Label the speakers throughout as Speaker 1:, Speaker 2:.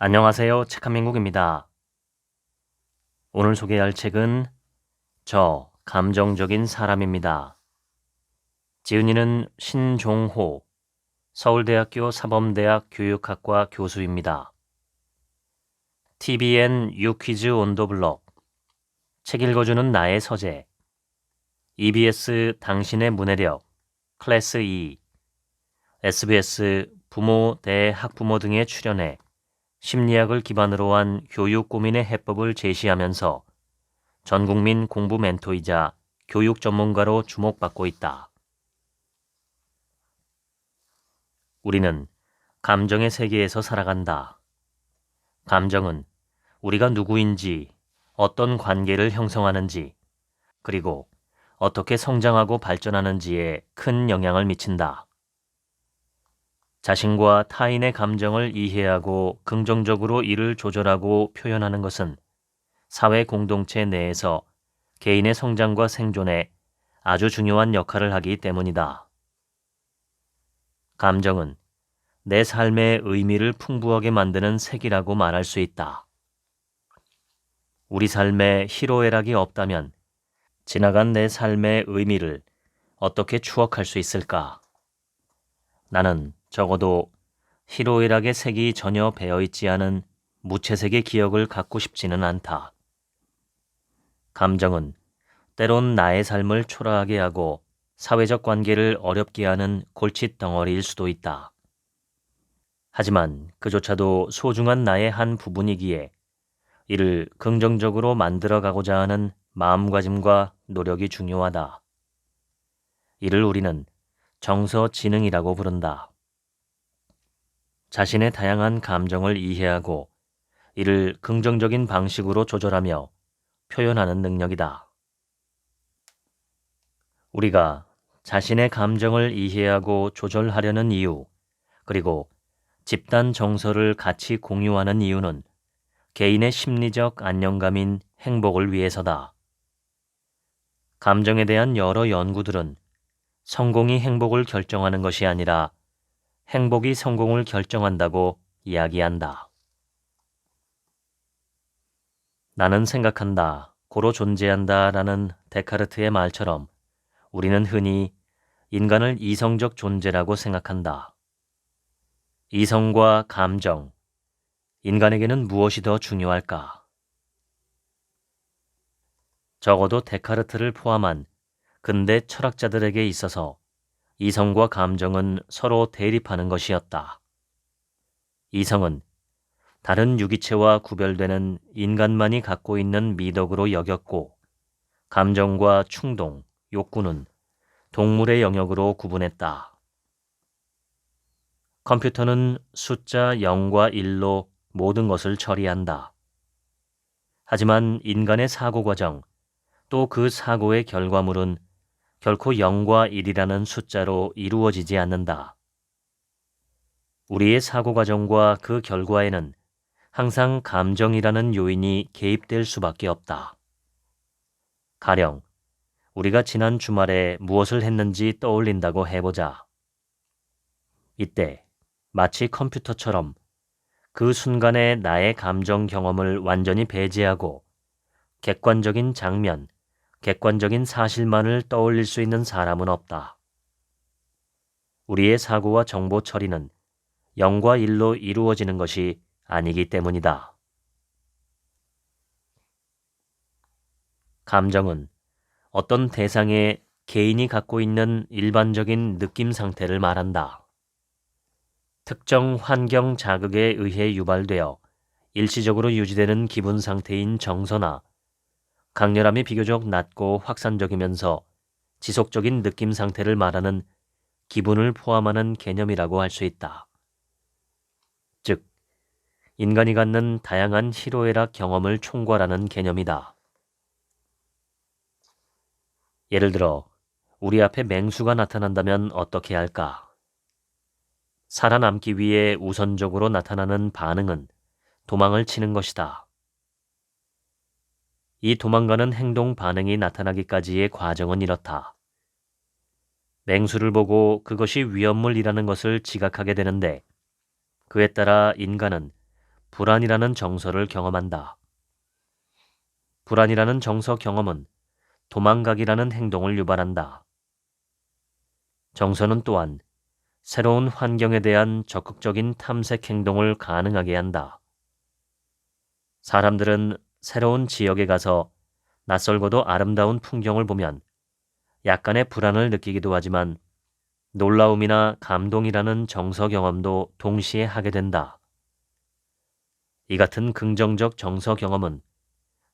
Speaker 1: 안녕하세요. 책한민국입니다. 오늘 소개할 책은 저 감정적인 사람입니다. 지은이는 신종호, 서울대학교 사범대학 교육학과 교수입니다. TVN 유퀴즈 온 더 블록, 책 읽어주는 나의 서재, EBS 당신의 문해력, 클래스 2, SBS 부모 대 학부모 등에 출연해 심리학을 기반으로 한 교육 고민의 해법을 제시하면서 전국민 공부 멘토이자 교육 전문가로 주목받고 있다. 우리는 감정의 세계에서 살아간다. 감정은 우리가 누구인지, 어떤 관계를 형성하는지, 그리고 어떻게 성장하고 발전하는지에 큰 영향을 미친다. 자신과 타인의 감정을 이해하고 긍정적으로 이를 조절하고 표현하는 것은 사회 공동체 내에서 개인의 성장과 생존에 아주 중요한 역할을 하기 때문이다. 감정은 내 삶의 의미를 풍부하게 만드는 색이라고 말할 수 있다. 우리 삶에 희로애락이 없다면 지나간 내 삶의 의미를 어떻게 추억할 수 있을까? 나는 적어도 희로애락의 색이 전혀 배어있지 않은 무채색의 기억을 갖고 싶지는 않다. 감정은 때론 나의 삶을 초라하게 하고 사회적 관계를 어렵게 하는 골칫덩어리일 수도 있다. 하지만 그조차도 소중한 나의 한 부분이기에 이를 긍정적으로 만들어가고자 하는 마음가짐과 노력이 중요하다. 이를 우리는 정서지능이라고 부른다. 자신의 다양한 감정을 이해하고 이를 긍정적인 방식으로 조절하며 표현하는 능력이다. 우리가 자신의 감정을 이해하고 조절하려는 이유, 그리고 집단 정서를 같이 공유하는 이유는 개인의 심리적 안정감인 행복을 위해서다. 감정에 대한 여러 연구들은 성공이 행복을 결정하는 것이 아니라 행복이 성공을 결정한다고 이야기한다. 나는 생각한다, 고로 존재한다 라는 데카르트의 말처럼 우리는 흔히 인간을 이성적 존재라고 생각한다. 이성과 감정, 인간에게는 무엇이 더 중요할까? 적어도 데카르트를 포함한 근대 철학자들에게 있어서 이성과 감정은 서로 대립하는 것이었다. 이성은 다른 유기체와 구별되는 인간만이 갖고 있는 미덕으로 여겼고, 감정과 충동, 욕구는 동물의 영역으로 구분했다. 컴퓨터는 숫자 0과 1로 모든 것을 처리한다. 하지만 인간의 사고 과정, 또 그 사고의 결과물은 결코 0과 1이라는 숫자로 이루어지지 않는다. 우리의 사고 과정과 그 결과에는 항상 감정이라는 요인이 개입될 수밖에 없다. 가령 우리가 지난 주말에 무엇을 했는지 떠올린다고 해보자. 이때 마치 컴퓨터처럼 그 순간의 나의 감정 경험을 완전히 배제하고 객관적인 장면, 객관적인 사실만을 떠올릴 수 있는 사람은 없다. 우리의 사고와 정보 처리는 0과 1로 이루어지는 것이 아니기 때문이다. 감정은 어떤 대상의 개인이 갖고 있는 일반적인 느낌 상태를 말한다. 특정 환경 자극에 의해 유발되어 일시적으로 유지되는 기분 상태인 정서나 강렬함이 비교적 낮고 확산적이면서 지속적인 느낌 상태를 말하는 기분을 포함하는 개념이라고 할 수 있다. 즉, 인간이 갖는 다양한 희로애락 경험을 총괄하는 개념이다. 예를 들어, 우리 앞에 맹수가 나타난다면 어떻게 할까? 살아남기 위해 우선적으로 나타나는 반응은 도망을 치는 것이다. 이 도망가는 행동 반응이 나타나기까지의 과정은 이렇다. 맹수를 보고 그것이 위험물이라는 것을 지각하게 되는데, 그에 따라 인간은 불안이라는 정서를 경험한다. 불안이라는 정서 경험은 도망가기라는 행동을 유발한다. 정서는 또한 새로운 환경에 대한 적극적인 탐색 행동을 가능하게 한다. 사람들은 새로운 지역에 가서 낯설고도 아름다운 풍경을 보면 약간의 불안을 느끼기도 하지만 놀라움이나 감동이라는 정서 경험도 동시에 하게 된다. 이 같은 긍정적 정서 경험은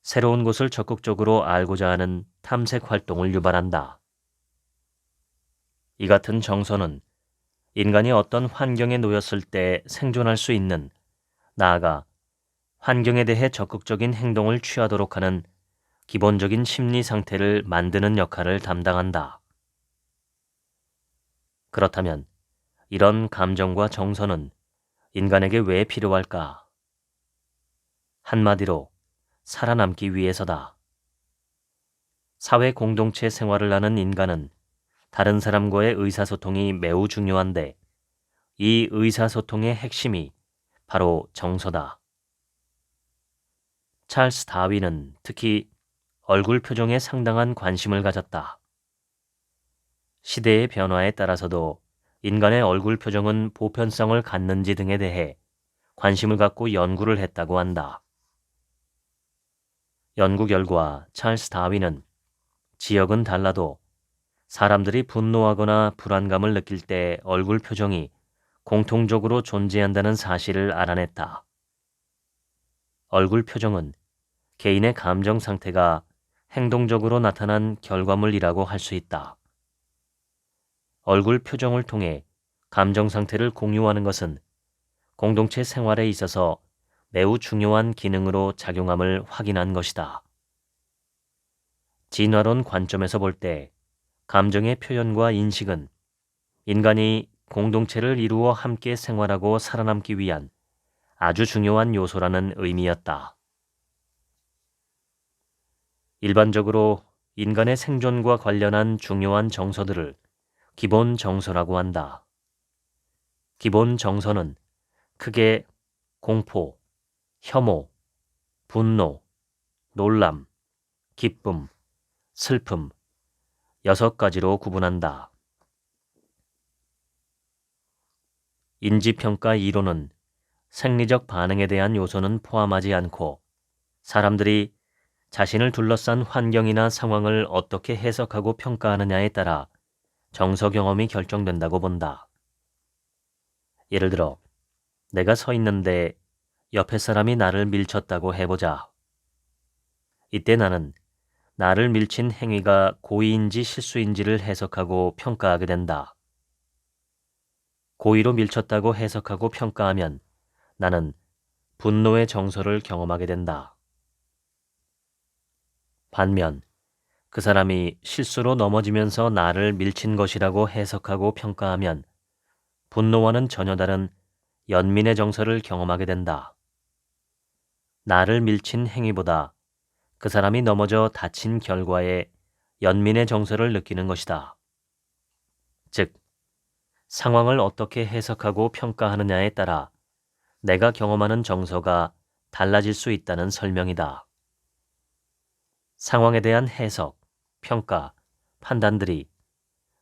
Speaker 1: 새로운 곳을 적극적으로 알고자 하는 탐색 활동을 유발한다. 이 같은 정서는 인간이 어떤 환경에 놓였을 때 생존할 수 있는, 나아가 환경에 대해 적극적인 행동을 취하도록 하는 기본적인 심리 상태를 만드는 역할을 담당한다. 그렇다면 이런 감정과 정서는 인간에게 왜 필요할까? 한마디로 살아남기 위해서다. 사회 공동체 생활을 하는 인간은 다른 사람과의 의사소통이 매우 중요한데 이 의사소통의 핵심이 바로 정서다. 찰스 다윈은 특히 얼굴 표정에 상당한 관심을 가졌다. 시대의 변화에 따라서도 인간의 얼굴 표정은 보편성을 갖는지 등에 대해 관심을 갖고 연구를 했다고 한다. 연구 결과 찰스 다윈은 지역은 달라도 사람들이 분노하거나 불안감을 느낄 때 얼굴 표정이 공통적으로 존재한다는 사실을 알아냈다. 얼굴 표정은 개인의 감정 상태가 행동적으로 나타난 결과물이라고 할 수 있다. 얼굴 표정을 통해 감정 상태를 공유하는 것은 공동체 생활에 있어서 매우 중요한 기능으로 작용함을 확인한 것이다. 진화론 관점에서 볼 때 감정의 표현과 인식은 인간이 공동체를 이루어 함께 생활하고 살아남기 위한 아주 중요한 요소라는 의미였다. 일반적으로 인간의 생존과 관련한 중요한 정서들을 기본 정서라고 한다. 기본 정서는 크게 공포, 혐오, 분노, 놀람, 기쁨, 슬픔, 6가지로 구분한다. 인지평가 이론은 생리적 반응에 대한 요소는 포함하지 않고 사람들이 자신을 둘러싼 환경이나 상황을 어떻게 해석하고 평가하느냐에 따라 정서 경험이 결정된다고 본다. 예를 들어, 내가 서 있는데 옆에 사람이 나를 밀쳤다고 해보자. 이때 나는 나를 밀친 행위가 고의인지 실수인지를 해석하고 평가하게 된다. 고의로 밀쳤다고 해석하고 평가하면 나는 분노의 정서를 경험하게 된다. 반면 그 사람이 실수로 넘어지면서 나를 밀친 것이라고 해석하고 평가하면 분노와는 전혀 다른 연민의 정서를 경험하게 된다. 나를 밀친 행위보다 그 사람이 넘어져 다친 결과에 연민의 정서를 느끼는 것이다. 즉, 상황을 어떻게 해석하고 평가하느냐에 따라 내가 경험하는 정서가 달라질 수 있다는 설명이다. 상황에 대한 해석, 평가, 판단들이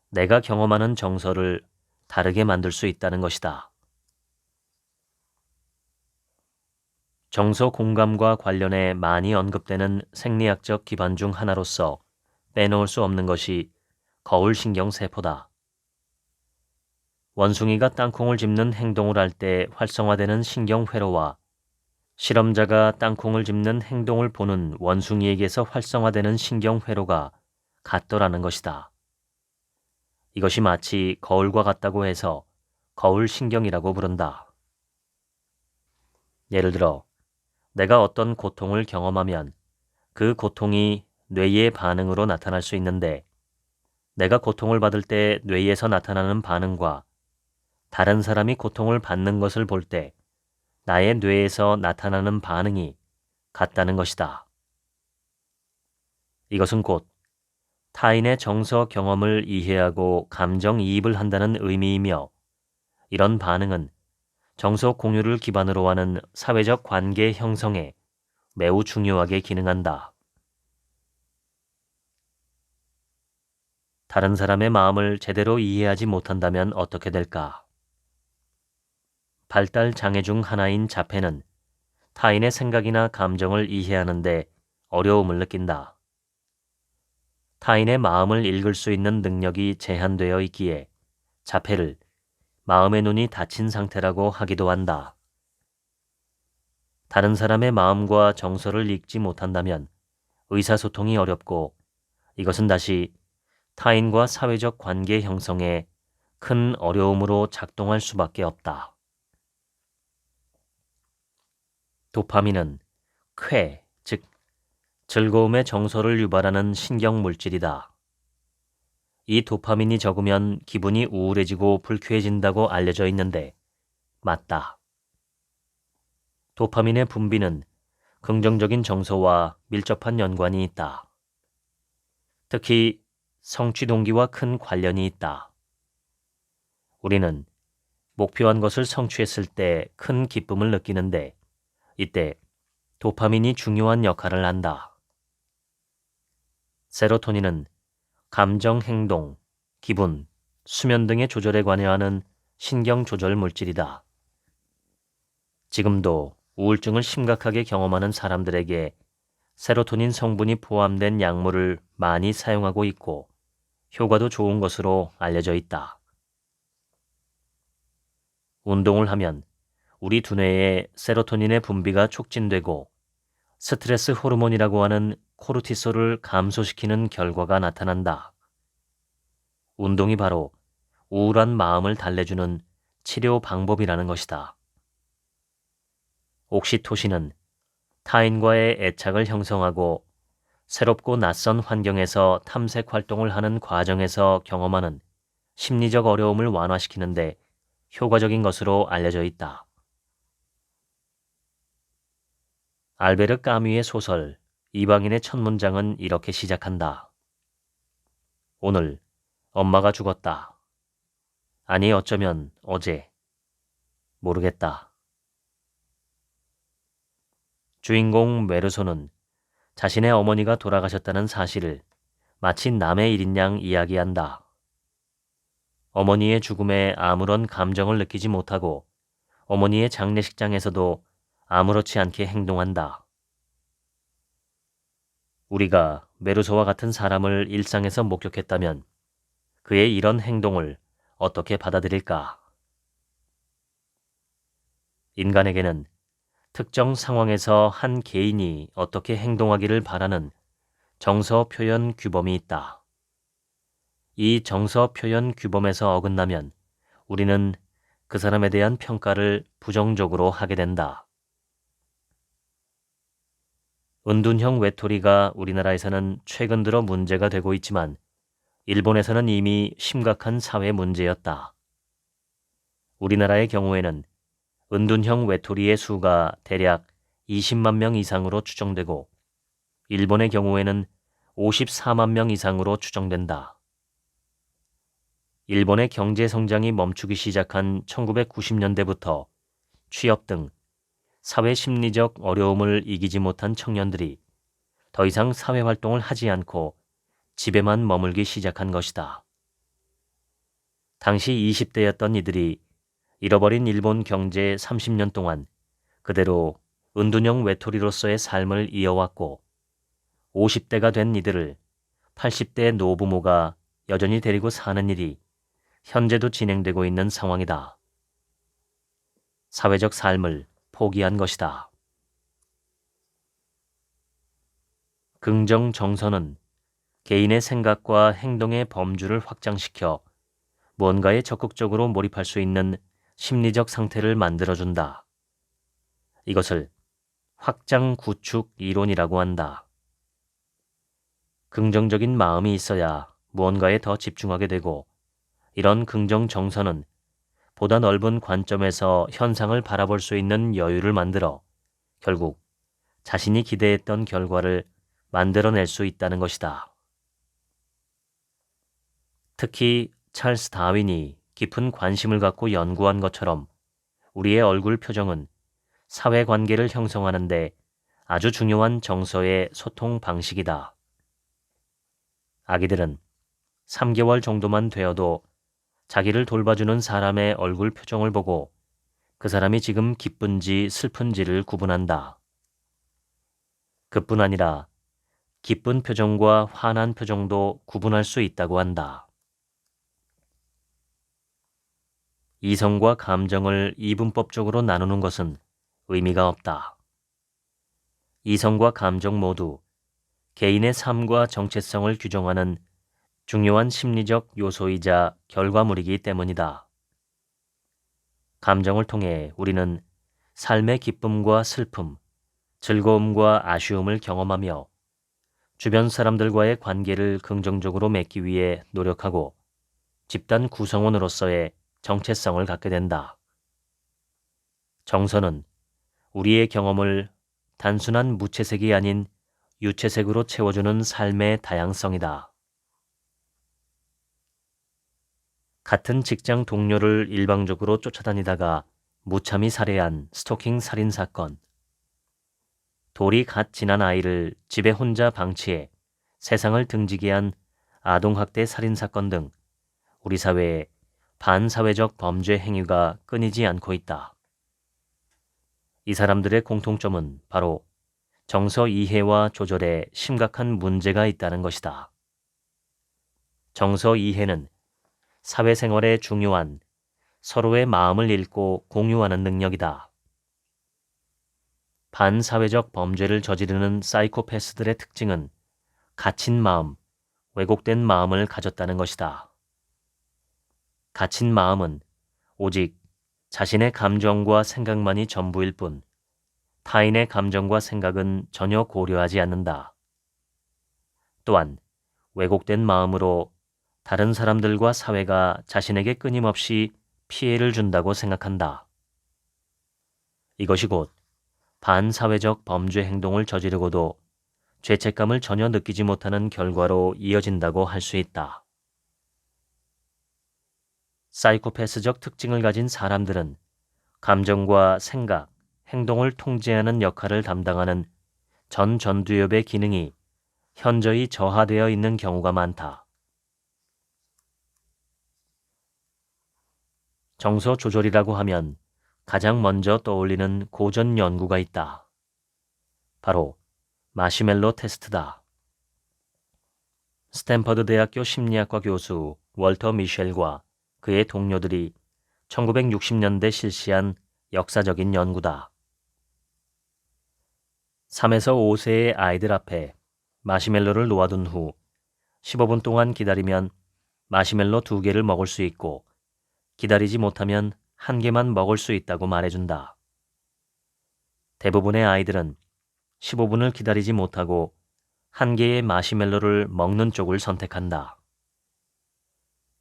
Speaker 1: 내가 경험하는 정서를 다르게 만들 수 있다는 것이다. 정서 공감과 관련해 많이 언급되는 생리학적 기반 중 하나로서 빼놓을 수 없는 것이 거울신경세포다. 원숭이가 땅콩을 짚는 행동을 할 때 활성화되는 신경회로와 실험자가 땅콩을 짚는 행동을 보는 원숭이에게서 활성화되는 신경회로가 같더라는 것이다. 이것이 마치 거울과 같다고 해서 거울신경이라고 부른다. 예를 들어, 내가 어떤 고통을 경험하면 그 고통이 뇌의 반응으로 나타날 수 있는데 내가 고통을 받을 때 뇌에서 나타나는 반응과 다른 사람이 고통을 받는 것을 볼 때 나의 뇌에서 나타나는 반응이 같다는 것이다. 이것은 곧 타인의 정서 경험을 이해하고 감정이입을 한다는 의미이며 이런 반응은 정서 공유를 기반으로 하는 사회적 관계 형성에 매우 중요하게 기능한다. 다른 사람의 마음을 제대로 이해하지 못한다면 어떻게 될까? 발달 장애 중 하나인 자폐는 타인의 생각이나 감정을 이해하는데 어려움을 느낀다. 타인의 마음을 읽을 수 있는 능력이 제한되어 있기에 자폐를 마음의 눈이 닫힌 상태라고 하기도 한다. 다른 사람의 마음과 정서를 읽지 못한다면 의사소통이 어렵고 이것은 다시 타인과 사회적 관계 형성에 큰 어려움으로 작동할 수밖에 없다. 도파민은 쾌, 즉 즐거움의 정서를 유발하는 신경 물질이다. 이 도파민이 적으면 기분이 우울해지고 불쾌해진다고 알려져 있는데 맞다. 도파민의 분비는 긍정적인 정서와 밀접한 연관이 있다. 특히 성취 동기와 큰 관련이 있다. 우리는 목표한 것을 성취했을 때 큰 기쁨을 느끼는데 이때 도파민이 중요한 역할을 한다. 세로토닌은 감정, 행동, 기분, 수면 등의 조절에 관여하는 신경 조절 물질이다. 지금도 우울증을 심각하게 경험하는 사람들에게 세로토닌 성분이 포함된 약물을 많이 사용하고 있고 효과도 좋은 것으로 알려져 있다. 운동을 하면 우리 두뇌에 세로토닌의 분비가 촉진되고 스트레스 호르몬이라고 하는 코르티솔을 감소시키는 결과가 나타난다. 운동이 바로 우울한 마음을 달래주는 치료 방법이라는 것이다. 옥시토신은 타인과의 애착을 형성하고 새롭고 낯선 환경에서 탐색 활동을 하는 과정에서 경험하는 심리적 어려움을 완화시키는데 효과적인 것으로 알려져 있다. 알베르 까뮈의 소설 이방인의 첫 문장은 이렇게 시작한다. 오늘 엄마가 죽었다. 아니 어쩌면 어제. 모르겠다. 주인공 메르소는 자신의 어머니가 돌아가셨다는 사실을 마치 남의 일인 양 이야기한다. 어머니의 죽음에 아무런 감정을 느끼지 못하고 어머니의 장례식장에서도 아무렇지 않게 행동한다. 우리가 메르소와 같은 사람을 일상에서 목격했다면 그의 이런 행동을 어떻게 받아들일까? 인간에게는 특정 상황에서 한 개인이 어떻게 행동하기를 바라는 정서 표현 규범이 있다. 이 정서 표현 규범에서 어긋나면 우리는 그 사람에 대한 평가를 부정적으로 하게 된다. 은둔형 외톨이가 우리나라에서는 최근 들어 문제가 되고 있지만 일본에서는 이미 심각한 사회 문제였다. 우리나라의 경우에는 은둔형 외톨이의 수가 대략 20만 명 이상으로 추정되고 일본의 경우에는 54만 명 이상으로 추정된다. 일본의 경제 성장이 멈추기 시작한 1990년대부터 취업 등 사회 심리적 어려움을 이기지 못한 청년들이 더 이상 사회 활동을 하지 않고 집에만 머물기 시작한 것이다. 당시 20대였던 이들이 잃어버린 일본 경제 30년 동안 그대로 은둔형 외톨이로서의 삶을 이어왔고 50대가 된 이들을 80대 노부모가 여전히 데리고 사는 일이 현재도 진행되고 있는 상황이다. 사회적 삶을 포기한 것이다. 긍정 정서는 개인의 생각과 행동의 범주를 확장시켜 무언가에 적극적으로 몰입할 수 있는 심리적 상태를 만들어준다. 이것을 확장 구축 이론이라고 한다. 긍정적인 마음이 있어야 무언가에 더 집중하게 되고 이런 긍정 정서는 보다 넓은 관점에서 현상을 바라볼 수 있는 여유를 만들어 결국 자신이 기대했던 결과를 만들어낼 수 있다는 것이다. 특히 찰스 다윈이 깊은 관심을 갖고 연구한 것처럼 우리의 얼굴 표정은 사회관계를 형성하는데 아주 중요한 정서의 소통 방식이다. 아기들은 3개월 정도만 되어도 자기를 돌봐주는 사람의 얼굴 표정을 보고 그 사람이 지금 기쁜지 슬픈지를 구분한다. 그뿐 아니라 기쁜 표정과 화난 표정도 구분할 수 있다고 한다. 이성과 감정을 이분법적으로 나누는 것은 의미가 없다. 이성과 감정 모두 개인의 삶과 정체성을 규정하는 중요한 심리적 요소이자 결과물이기 때문이다. 감정을 통해 우리는 삶의 기쁨과 슬픔, 즐거움과 아쉬움을 경험하며 주변 사람들과의 관계를 긍정적으로 맺기 위해 노력하고 집단 구성원으로서의 정체성을 갖게 된다. 정서는 우리의 경험을 단순한 무채색이 아닌 유채색으로 채워주는 삶의 다양성이다. 같은 직장 동료를 일방적으로 쫓아다니다가 무참히 살해한 스토킹 살인 사건, 돌이 갓 지난 아이를 집에 혼자 방치해 세상을 등지게 한 아동학대 살인사건 등 우리 사회에 반사회적 범죄 행위가 끊이지 않고 있다. 이 사람들의 공통점은 바로 정서 이해와 조절에 심각한 문제가 있다는 것이다. 정서 이해는 사회생활에 중요한 서로의 마음을 읽고 공유하는 능력이다. 반사회적 범죄를 저지르는 사이코패스들의 특징은 갇힌 마음, 왜곡된 마음을 가졌다는 것이다. 갇힌 마음은 오직 자신의 감정과 생각만이 전부일 뿐 타인의 감정과 생각은 전혀 고려하지 않는다. 또한 왜곡된 마음으로 다른 사람들과 사회가 자신에게 끊임없이 피해를 준다고 생각한다. 이것이 곧 반사회적 범죄 행동을 저지르고도 죄책감을 전혀 느끼지 못하는 결과로 이어진다고 할 수 있다. 사이코패스적 특징을 가진 사람들은 감정과 생각, 행동을 통제하는 역할을 담당하는 전두엽의 기능이 현저히 저하되어 있는 경우가 많다. 정서 조절이라고 하면 가장 먼저 떠올리는 고전 연구가 있다. 바로 마시멜로 테스트다. 스탠퍼드 대학교 심리학과 교수 월터 미셸과 그의 동료들이 1960년대 실시한 역사적인 연구다. 3에서 5세의 아이들 앞에 마시멜로를 놓아둔 후 15분 동안 기다리면 마시멜로 2개를 먹을 수 있고 기다리지 못하면 1개만 먹을 수 있다고 말해준다. 대부분의 아이들은 15분을 기다리지 못하고 1개의 마시멜로를 먹는 쪽을 선택한다.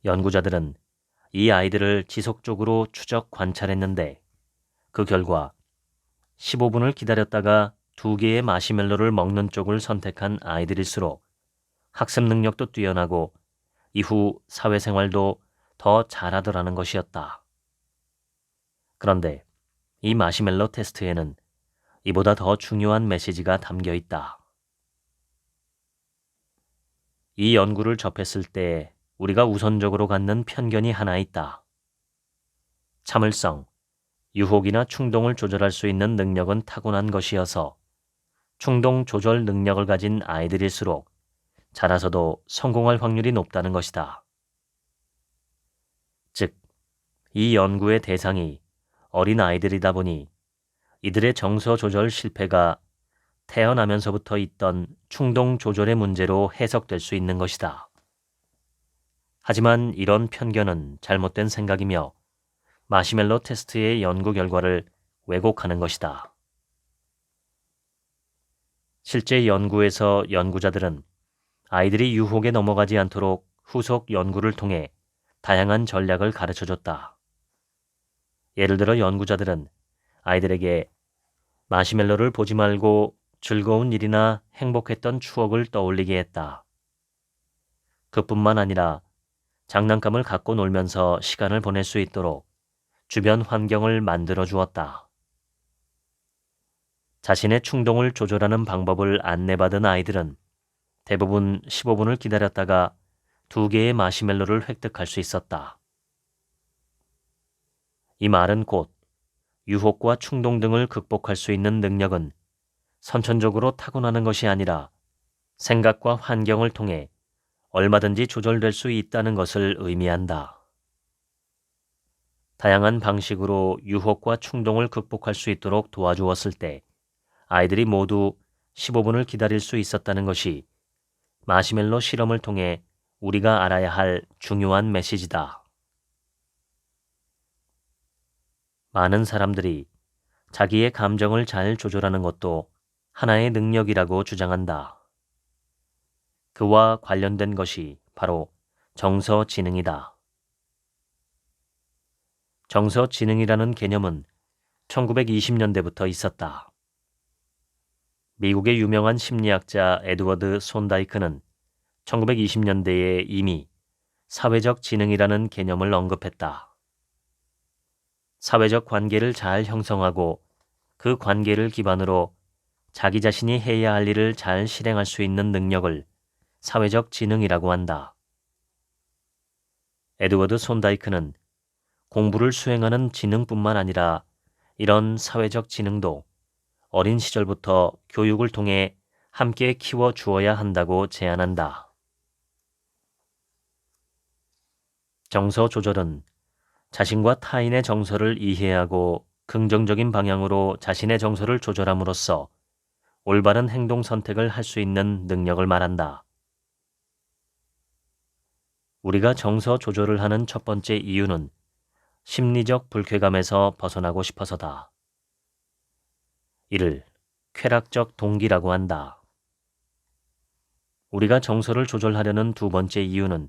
Speaker 1: 연구자들은 이 아이들을 지속적으로 추적 관찰했는데 그 결과 15분을 기다렸다가 2개의 마시멜로를 먹는 쪽을 선택한 아이들일수록 학습 능력도 뛰어나고 이후 사회생활도 더 잘하더라는 것이었다. 그런데 이 마시멜로 테스트에는 이보다 더 중요한 메시지가 담겨 있다. 이 연구를 접했을 때 우리가 우선적으로 갖는 편견이 하나 있다. 참을성, 유혹이나 충동을 조절할 수 있는 능력은 타고난 것이어서 충동 조절 능력을 가진 아이들일수록 자라서도 성공할 확률이 높다는 것이다. 즉, 이 연구의 대상이 어린 아이들이다 보니 이들의 정서 조절 실패가 태어나면서부터 있던 충동 조절의 문제로 해석될 수 있는 것이다. 하지만 이런 편견은 잘못된 생각이며 마시멜로 테스트의 연구 결과를 왜곡하는 것이다. 실제 연구에서 연구자들은 아이들이 유혹에 넘어가지 않도록 후속 연구를 통해 다양한 전략을 가르쳐줬다. 예를 들어 연구자들은 아이들에게 마시멜로를 보지 말고 즐거운 일이나 행복했던 추억을 떠올리게 했다. 그뿐만 아니라 장난감을 갖고 놀면서 시간을 보낼 수 있도록 주변 환경을 만들어 주었다. 자신의 충동을 조절하는 방법을 안내받은 아이들은 대부분 15분을 기다렸다가 2개의 마시멜로를 획득할 수 있었다. 이 말은 곧 유혹과 충동 등을 극복할 수 있는 능력은 선천적으로 타고나는 것이 아니라 생각과 환경을 통해 얼마든지 조절될 수 있다는 것을 의미한다. 다양한 방식으로 유혹과 충동을 극복할 수 있도록 도와주었을 때 아이들이 모두 15분을 기다릴 수 있었다는 것이 마시멜로 실험을 통해 우리가 알아야 할 중요한 메시지다. 많은 사람들이 자기의 감정을 잘 조절하는 것도 하나의 능력이라고 주장한다. 그와 관련된 것이 바로 정서지능이다. 정서지능이라는 개념은 1920년대부터 있었다. 미국의 유명한 심리학자 에드워드 손다이크는 1920년대에 이미 사회적 지능이라는 개념을 언급했다. 사회적 관계를 잘 형성하고 그 관계를 기반으로 자기 자신이 해야 할 일을 잘 실행할 수 있는 능력을 사회적 지능이라고 한다. 에드워드 손다이크는 공부를 수행하는 지능뿐만 아니라 이런 사회적 지능도 어린 시절부터 교육을 통해 함께 키워 주어야 한다고 제안한다. 정서 조절은 자신과 타인의 정서를 이해하고 긍정적인 방향으로 자신의 정서를 조절함으로써 올바른 행동 선택을 할 수 있는 능력을 말한다. 우리가 정서 조절을 하는 첫 번째 이유는 심리적 불쾌감에서 벗어나고 싶어서다. 이를 쾌락적 동기라고 한다. 우리가 정서를 조절하려는 두 번째 이유는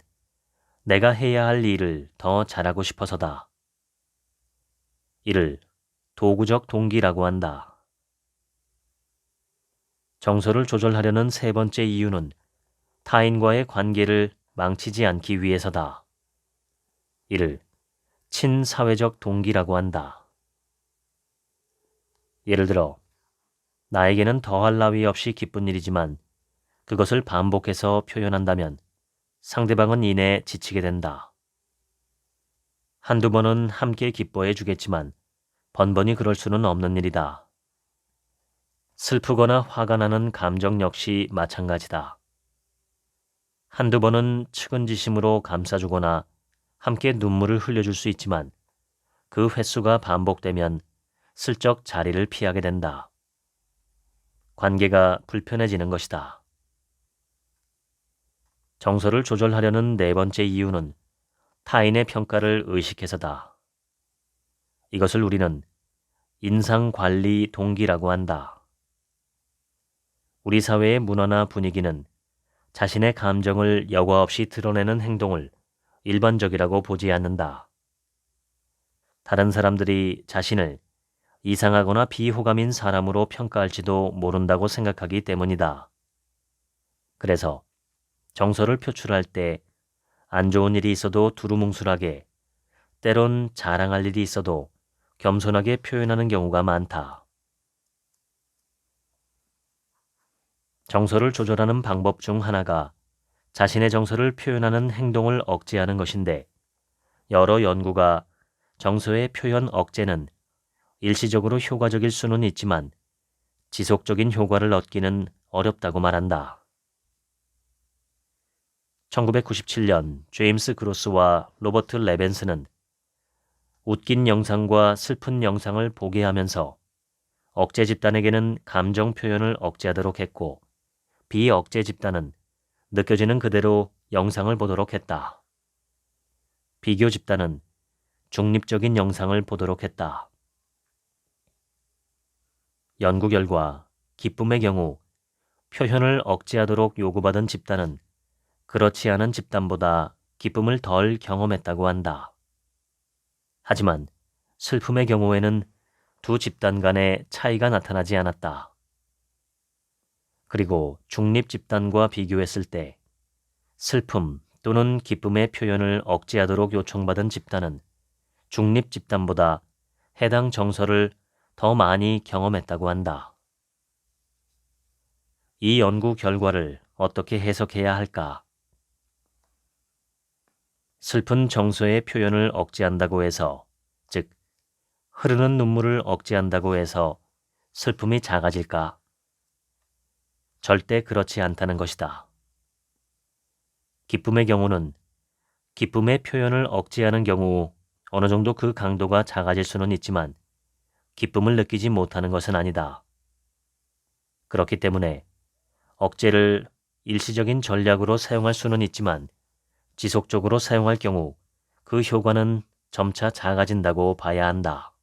Speaker 1: 내가 해야 할 일을 더 잘하고 싶어서다. 이를 도구적 동기라고 한다. 정서를 조절하려는 세 번째 이유는 타인과의 관계를 망치지 않기 위해서다. 이를 친사회적 동기라고 한다. 예를 들어, 나에게는 더할 나위 없이 기쁜 일이지만 그것을 반복해서 표현한다면 상대방은 이내 지치게 된다. 한두 번은 함께 기뻐해 주겠지만 번번이 그럴 수는 없는 일이다. 슬프거나 화가 나는 감정 역시 마찬가지다. 한두 번은 측은지심으로 감싸주거나 함께 눈물을 흘려줄 수 있지만 그 횟수가 반복되면 슬쩍 자리를 피하게 된다. 관계가 불편해지는 것이다. 정서를 조절하려는 네 번째 이유는 타인의 평가를 의식해서다. 이것을 우리는 인상관리 동기라고 한다. 우리 사회의 문화나 분위기는 자신의 감정을 여과 없이 드러내는 행동을 일반적이라고 보지 않는다. 다른 사람들이 자신을 이상하거나 비호감인 사람으로 평가할지도 모른다고 생각하기 때문이다. 그래서 정서를 표출할 때 안 좋은 일이 있어도 두루뭉술하게, 때론 자랑할 일이 있어도 겸손하게 표현하는 경우가 많다. 정서를 조절하는 방법 중 하나가 자신의 정서를 표현하는 행동을 억제하는 것인데, 여러 연구가 정서의 표현 억제는 일시적으로 효과적일 수는 있지만 지속적인 효과를 얻기는 어렵다고 말한다. 1997년 제임스 그로스와 로버트 레벤스는 웃긴 영상과 슬픈 영상을 보게 하면서 억제 집단에게는 감정 표현을 억제하도록 했고 비억제 집단은 느껴지는 그대로 영상을 보도록 했다. 비교 집단은 중립적인 영상을 보도록 했다. 연구 결과 기쁨의 경우 표현을 억제하도록 요구받은 집단은 그렇지 않은 집단보다 기쁨을 덜 경험했다고 한다. 하지만 슬픔의 경우에는 두 집단 간의 차이가 나타나지 않았다. 그리고 중립 집단과 비교했을 때 슬픔 또는 기쁨의 표현을 억제하도록 요청받은 집단은 중립 집단보다 해당 정서를 더 많이 경험했다고 한다. 이 연구 결과를 어떻게 해석해야 할까? 슬픈 정서의 표현을 억제한다고 해서, 즉, 흐르는 눈물을 억제한다고 해서 슬픔이 작아질까? 절대 그렇지 않다는 것이다. 기쁨의 경우는 기쁨의 표현을 억제하는 경우 어느 정도 그 강도가 작아질 수는 있지만 기쁨을 느끼지 못하는 것은 아니다. 그렇기 때문에 억제를 일시적인 전략으로 사용할 수는 있지만 지속적으로 사용할 경우 그 효과는 점차 작아진다고 봐야 한다.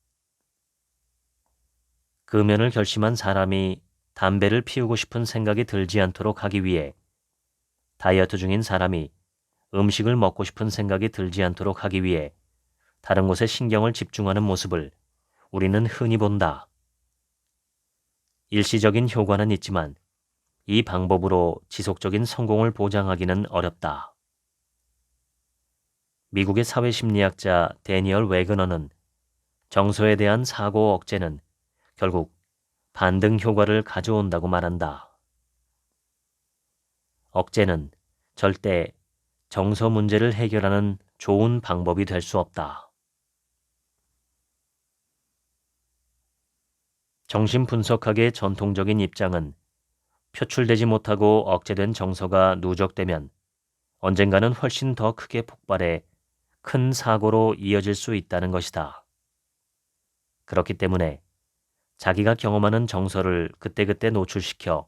Speaker 1: 금연을 결심한 사람이 담배를 피우고 싶은 생각이 들지 않도록 하기 위해 다이어트 중인 사람이 음식을 먹고 싶은 생각이 들지 않도록 하기 위해 다른 곳에 신경을 집중하는 모습을 우리는 흔히 본다. 일시적인 효과는 있지만 이 방법으로 지속적인 성공을 보장하기는 어렵다. 미국의 사회심리학자 데니얼 웨그너는 정서에 대한 사고 억제는 결국 반등 효과를 가져온다고 말한다. 억제는 절대 정서 문제를 해결하는 좋은 방법이 될 수 없다. 정신분석학의 전통적인 입장은 표출되지 못하고 억제된 정서가 누적되면 언젠가는 훨씬 더 크게 폭발해 큰 사고로 이어질 수 있다는 것이다. 그렇기 때문에 자기가 경험하는 정서를 그때그때 노출시켜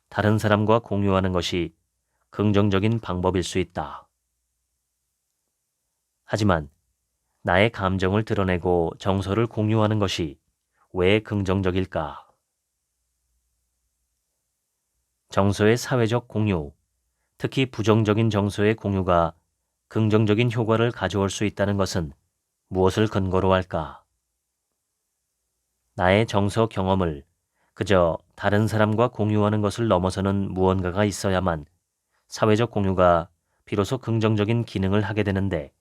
Speaker 1: 다른 사람과 공유하는 것이 긍정적인 방법일 수 있다. 하지만 나의 감정을 드러내고 정서를 공유하는 것이 왜 긍정적일까? 정서의 사회적 공유, 특히 부정적인 정서의 공유가 긍정적인 효과를 가져올 수 있다는 것은 무엇을 근거로 할까? 나의 정서 경험을 그저 다른 사람과 공유하는 것을 넘어서는 무언가가 있어야만 사회적 공유가 비로소 긍정적인 기능을 하게 되는데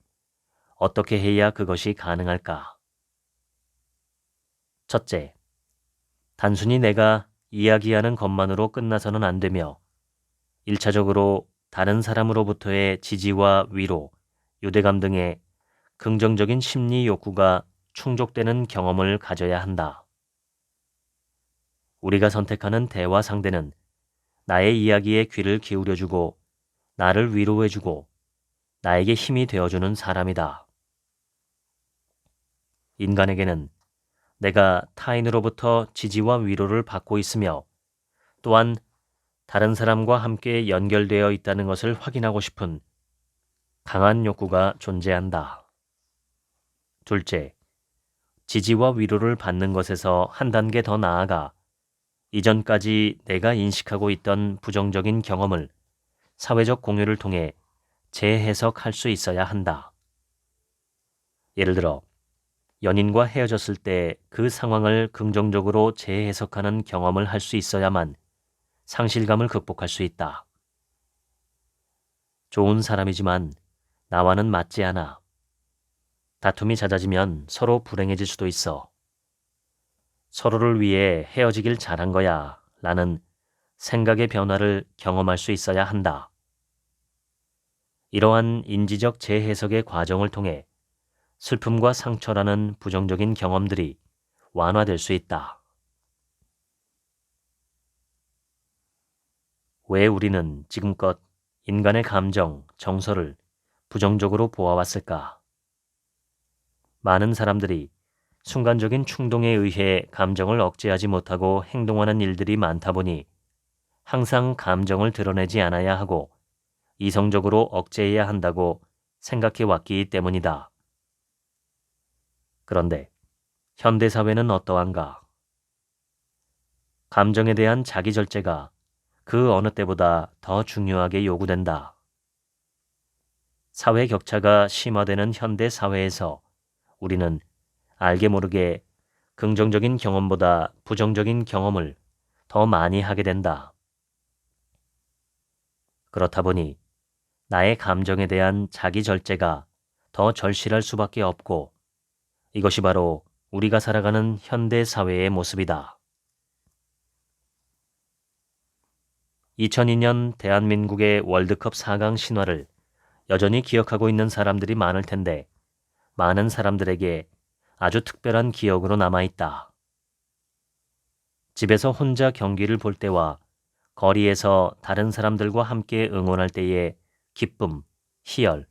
Speaker 1: 어떻게 해야 그것이 가능할까? 첫째, 단순히 내가 이야기하는 것만으로 끝나서는 안 되며 1차적으로 다른 사람으로부터의 지지와 위로, 유대감 등의 긍정적인 심리 욕구가 충족되는 경험을 가져야 한다. 우리가 선택하는 대화 상대는 나의 이야기에 귀를 기울여주고 나를 위로해주고 나에게 힘이 되어주는 사람이다. 인간에게는 내가 타인으로부터 지지와 위로를 받고 있으며 또한 다른 사람과 함께 연결되어 있다는 것을 확인하고 싶은 강한 욕구가 존재한다. 둘째, 지지와 위로를 받는 것에서 한 단계 더 나아가 이전까지 내가 인식하고 있던 부정적인 경험을 사회적 공유를 통해 재해석할 수 있어야 한다. 예를 들어, 연인과 헤어졌을 때 그 상황을 긍정적으로 재해석하는 경험을 할 수 있어야만 상실감을 극복할 수 있다. 좋은 사람이지만 나와는 맞지 않아. 다툼이 잦아지면 서로 불행해질 수도 있어. 서로를 위해 헤어지길 잘한 거야 라는 생각의 변화를 경험할 수 있어야 한다. 이러한 인지적 재해석의 과정을 통해 슬픔과 상처라는 부정적인 경험들이 완화될 수 있다. 왜 우리는 지금껏 인간의 감정, 정서를 부정적으로 보아왔을까? 많은 사람들이 순간적인 충동에 의해 감정을 억제하지 못하고 행동하는 일들이 많다 보니 항상 감정을 드러내지 않아야 하고 이성적으로 억제해야 한다고 생각해 왔기 때문이다. 그런데 현대사회는 어떠한가? 감정에 대한 자기 절제가 그 어느 때보다 더 중요하게 요구된다. 사회 격차가 심화되는 현대 사회에서 우리는 알게 모르게 긍정적인 경험보다 부정적인 경험을 더 많이 하게 된다. 그렇다 보니 나의 감정에 대한 자기 절제가 더 절실할 수밖에 없고 이것이 바로 우리가 살아가는 현대 사회의 모습이다. 2002년 대한민국의 월드컵 4강 신화를 여전히 기억하고 있는 사람들이 많을 텐데 많은 사람들에게 아주 특별한 기억으로 남아있다. 집에서 혼자 경기를 볼 때와 거리에서 다른 사람들과 함께 응원할 때의 기쁨, 희열,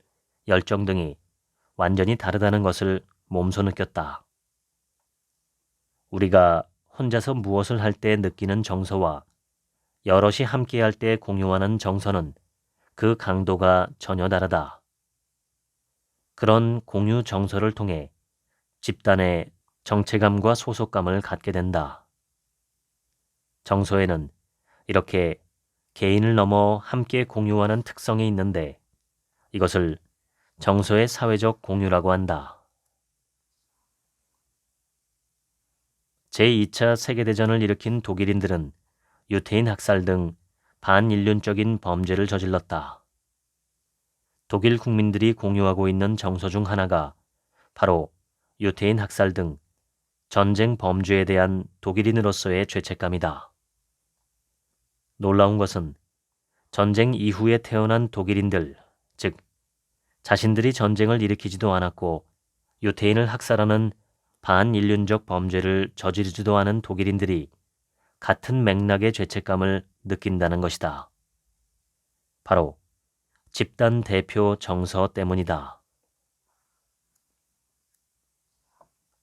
Speaker 1: 열정 등이 완전히 다르다는 것을 몸소 느꼈다. 우리가 혼자서 무엇을 할 때 느끼는 정서와 여럿이 함께 할 때 공유하는 정서는 그 강도가 전혀 다르다. 그런 공유 정서를 통해 집단의 정체감과 소속감을 갖게 된다. 정서에는 이렇게 개인을 넘어 함께 공유하는 특성이 있는데 이것을 정서의 사회적 공유라고 한다. 제2차 세계대전을 일으킨 독일인들은 유태인 학살 등 반인륜적인 범죄를 저질렀다. 독일 국민들이 공유하고 있는 정서 중 하나가 바로 유태인 학살 등 전쟁 범죄에 대한 독일인으로서의 죄책감이다. 놀라운 것은 전쟁 이후에 태어난 독일인들, 즉 자신들이 전쟁을 일으키지도 않았고 유태인을 학살하는 반인륜적 범죄를 저지르지도 않은 독일인들이 같은 맥락의 죄책감을 느낀다는 것이다. 바로 집단 대표 정서 때문이다.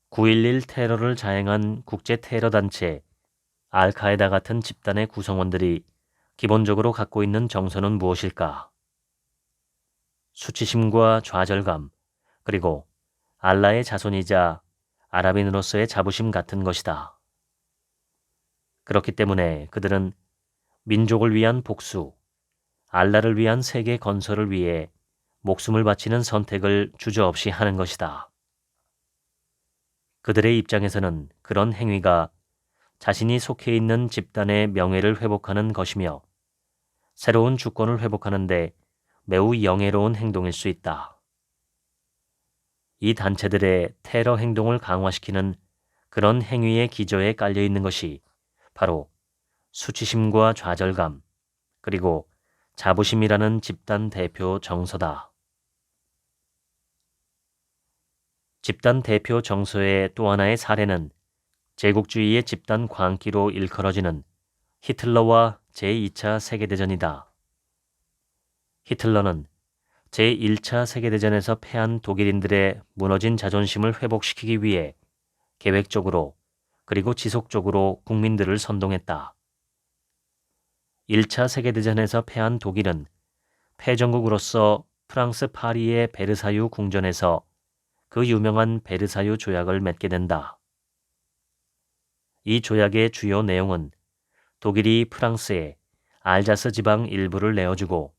Speaker 1: 9.11 테러를 자행한 국제 테러 단체 알카에다 같은 집단의 구성원들이 기본적으로 갖고 있는 정서는 무엇일까? 수치심과 좌절감, 그리고 알라의 자손이자 아랍인으로서의 자부심 같은 것이다. 그렇기 때문에 그들은 민족을 위한 복수, 알라를 위한 세계 건설을 위해 목숨을 바치는 선택을 주저없이 하는 것이다. 그들의 입장에서는 그런 행위가 자신이 속해 있는 집단의 명예를 회복하는 것이며 새로운 주권을 회복하는 데 매우 영예로운 행동일 수 있다. 이 단체들의 테러 행동을 강화시키는 그런 행위의 기저에 깔려 있는 것이 바로 수치심과 좌절감, 그리고 자부심이라는 집단 대표 정서다. 집단 대표 정서의 또 하나의 사례는 제국주의의 집단 광기로 일컬어지는 히틀러와 제2차 세계대전이다. 히틀러는 제1차 세계대전에서 패한 독일인들의 무너진 자존심을 회복시키기 위해 계획적으로 그리고 지속적으로 국민들을 선동했다. 1차 세계대전에서 패한 독일은 패전국으로서 프랑스 파리의 베르사유 궁전에서 그 유명한 베르사유 조약을 맺게 된다. 이 조약의 주요 내용은 독일이 프랑스에 알자스 지방 일부를 내어주고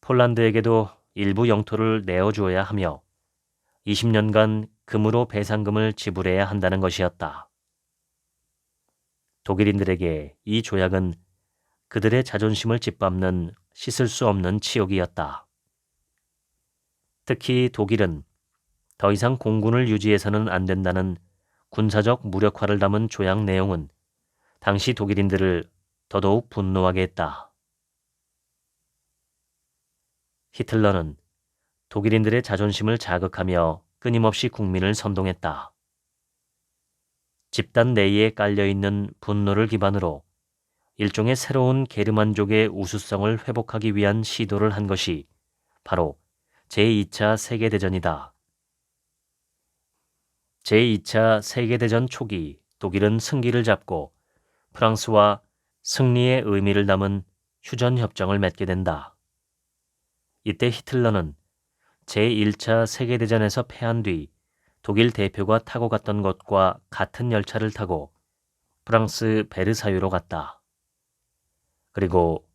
Speaker 1: 폴란드에게도 일부 영토를 내어주어야 하며 20년간 금으로 배상금을 지불해야 한다는 것이었다. 독일인들에게 이 조약은 그들의 자존심을 짓밟는 씻을 수 없는 치욕이었다. 특히 독일은 더 이상 공군을 유지해서는 안 된다는 군사적 무력화를 담은 조약 내용은 당시 독일인들을 더더욱 분노하게 했다. 히틀러는 독일인들의 자존심을 자극하며 끊임없이 국민을 선동했다. 집단 내에 깔려있는 분노를 기반으로 일종의 새로운 게르만족의 우수성을 회복하기 위한 시도를 한 것이 바로 제2차 세계대전이다. 제2차 세계대전 초기 독일은 승기를 잡고 프랑스와 승리의 의미를 담은 휴전협정을 맺게 된다. 이때 히틀러는 제1차 세계대전에서 패한 뒤 독일 대표가 타고 갔던 것과 같은 열차를 타고 프랑스 베르사유로 갔다. 그리고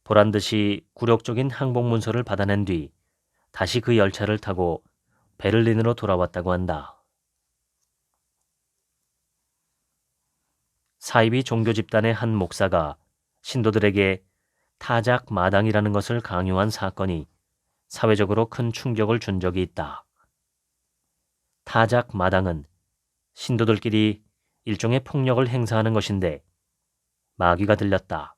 Speaker 1: 보란듯이 굴욕적인 항복문서를 받아낸 뒤 다시 그 열차를 타고 베를린으로 돌아왔다고 한다. 사이비 종교 집단의 한 목사가 신도들에게 타작 마당이라는 것을 강요한 사건이 사회적으로 큰 충격을 준 적이 있다. 타작 마당은 신도들끼리 일종의 폭력을 행사하는 것인데 마귀가 들렸다.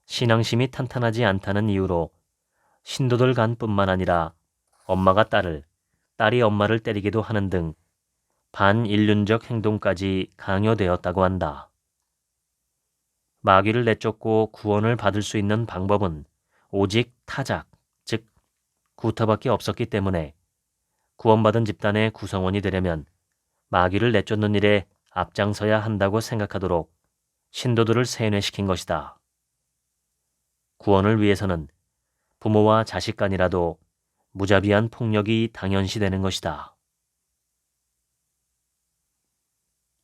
Speaker 1: 신앙심이 탄탄하지 않다는 이유로 신도들 간뿐만 아니라 엄마가 딸을, 딸이 엄마를 때리기도 하는 등 반인륜적 행동까지 강요되었다고 한다. 마귀를 내쫓고 구원을 받을 수 있는 방법은 오직 타작, 즉 구타밖에 없었기 때문에 구원받은 집단의 구성원이 되려면 마귀를 내쫓는 일에 앞장서야 한다고 생각하도록 신도들을 세뇌시킨 것이다. 구원을 위해서는 부모와 자식 간이라도 무자비한 폭력이 당연시되는 것이다.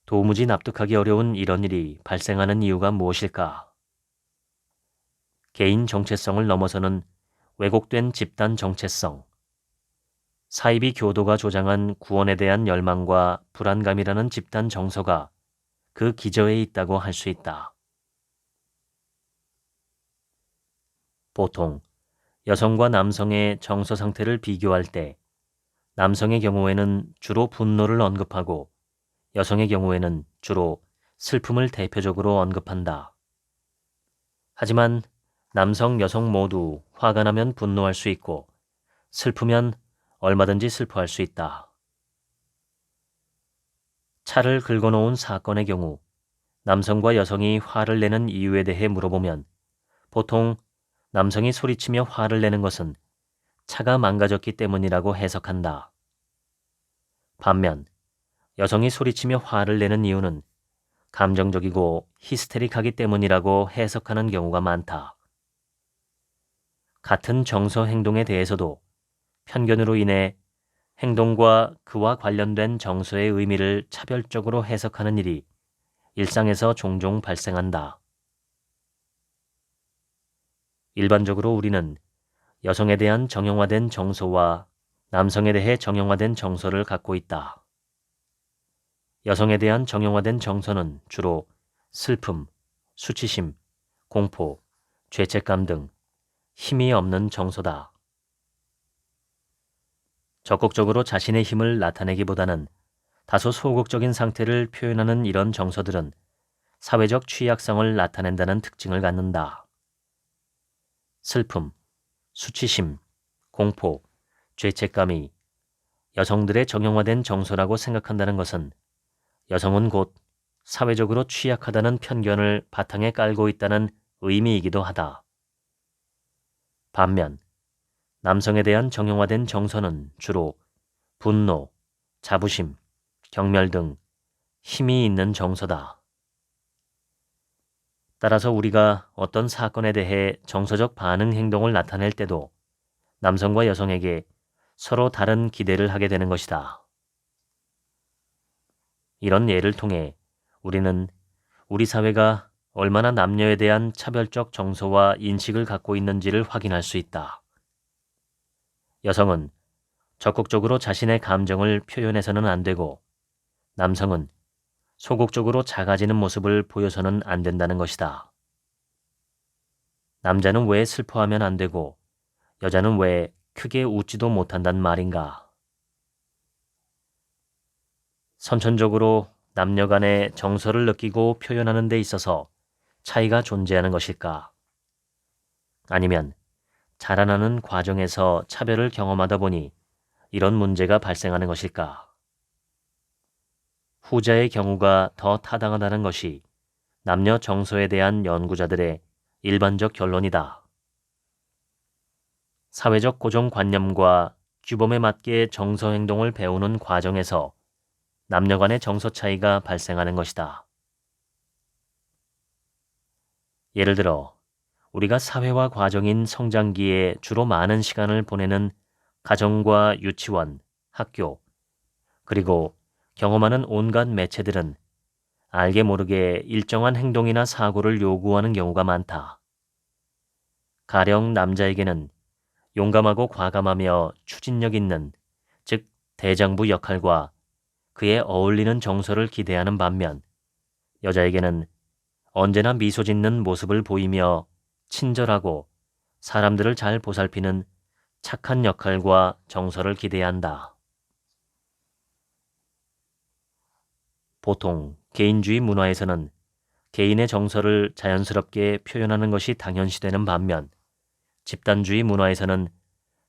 Speaker 1: 도무지 납득하기 어려운 이런 일이 발생하는 이유가 무엇일까? 개인 정체성을 넘어서는 왜곡된 집단 정체성, 사이비 교도가 조장한 구원에 대한 열망과 불안감이라는 집단 정서가 그 기저에 있다고 할 수 있다. 보통 여성과 남성의 정서 상태를 비교할 때 남성의 경우에는 주로 분노를 언급하고 여성의 경우에는 주로 슬픔을 대표적으로 언급한다. 하지만 남성, 여성 모두 화가 나면 분노할 수 있고 슬프면 얼마든지 슬퍼할 수 있다. 차를 긁어놓은 사건의 경우 남성과 여성이 화를 내는 이유에 대해 물어보면 보통 남성이 소리치며 화를 내는 것은 차가 망가졌기 때문이라고 해석한다. 반면 여성이 소리치며 화를 내는 이유는 감정적이고 히스테릭하기 때문이라고 해석하는 경우가 많다. 같은 정서 행동에 대해서도 편견으로 인해 행동과 그와 관련된 정서의 의미를 차별적으로 해석하는 일이 일상에서 종종 발생한다. 일반적으로 우리는 여성에 대한 정형화된 정서와 남성에 대해 정형화된 정서를 갖고 있다. 여성에 대한 정형화된 정서는 주로 슬픔, 수치심, 공포, 죄책감 등 힘이 없는 정서다. 적극적으로 자신의 힘을 나타내기보다는 다소 소극적인 상태를 표현하는 이런 정서들은 사회적 취약성을 나타낸다는 특징을 갖는다. 슬픔, 수치심, 공포, 죄책감이 여성들의 정형화된 정서라고 생각한다는 것은 여성은 곧 사회적으로 취약하다는 편견을 바탕에 깔고 있다는 의미이기도 하다. 반면 남성에 대한 정형화된 정서는 주로 분노, 자부심, 경멸 등 힘이 있는 정서다. 따라서 우리가 어떤 사건에 대해 정서적 반응 행동을 나타낼 때도 남성과 여성에게 서로 다른 기대를 하게 되는 것이다. 이런 예를 통해 우리는 우리 사회가 얼마나 남녀에 대한 차별적 정서와 인식을 갖고 있는지를 확인할 수 있다. 여성은 적극적으로 자신의 감정을 표현해서는 안 되고 남성은 소극적으로 작아지는 모습을 보여서는 안 된다는 것이다. 남자는 왜 슬퍼하면 안 되고 여자는 왜 크게 웃지도 못한단 말인가? 선천적으로 남녀 간의 정서를 느끼고 표현하는 데 있어서 차이가 존재하는 것일까? 아니면 자라나는 과정에서 차별을 경험하다 보니 이런 문제가 발생하는 것일까? 후자의 경우가 더 타당하다는 것이 남녀 정서에 대한 연구자들의 일반적 결론이다. 사회적 고정관념과 규범에 맞게 정서 행동을 배우는 과정에서 남녀 간의 정서 차이가 발생하는 것이다. 예를 들어 우리가 사회화 과정인 성장기에 주로 많은 시간을 보내는 가정과 유치원, 학교, 그리고 경험하는 온갖 매체들은 알게 모르게 일정한 행동이나 사고를 요구하는 경우가 많다. 가령 남자에게는 용감하고 과감하며 추진력 있는, 즉 대장부 역할과 그에 어울리는 정서를 기대하는 반면 여자에게는 언제나 미소 짓는 모습을 보이며 친절하고 사람들을 잘 보살피는 착한 역할과 정서를 기대한다. 보통 개인주의 문화에서는 개인의 정서를 자연스럽게 표현하는 것이 당연시되는 반면 집단주의 문화에서는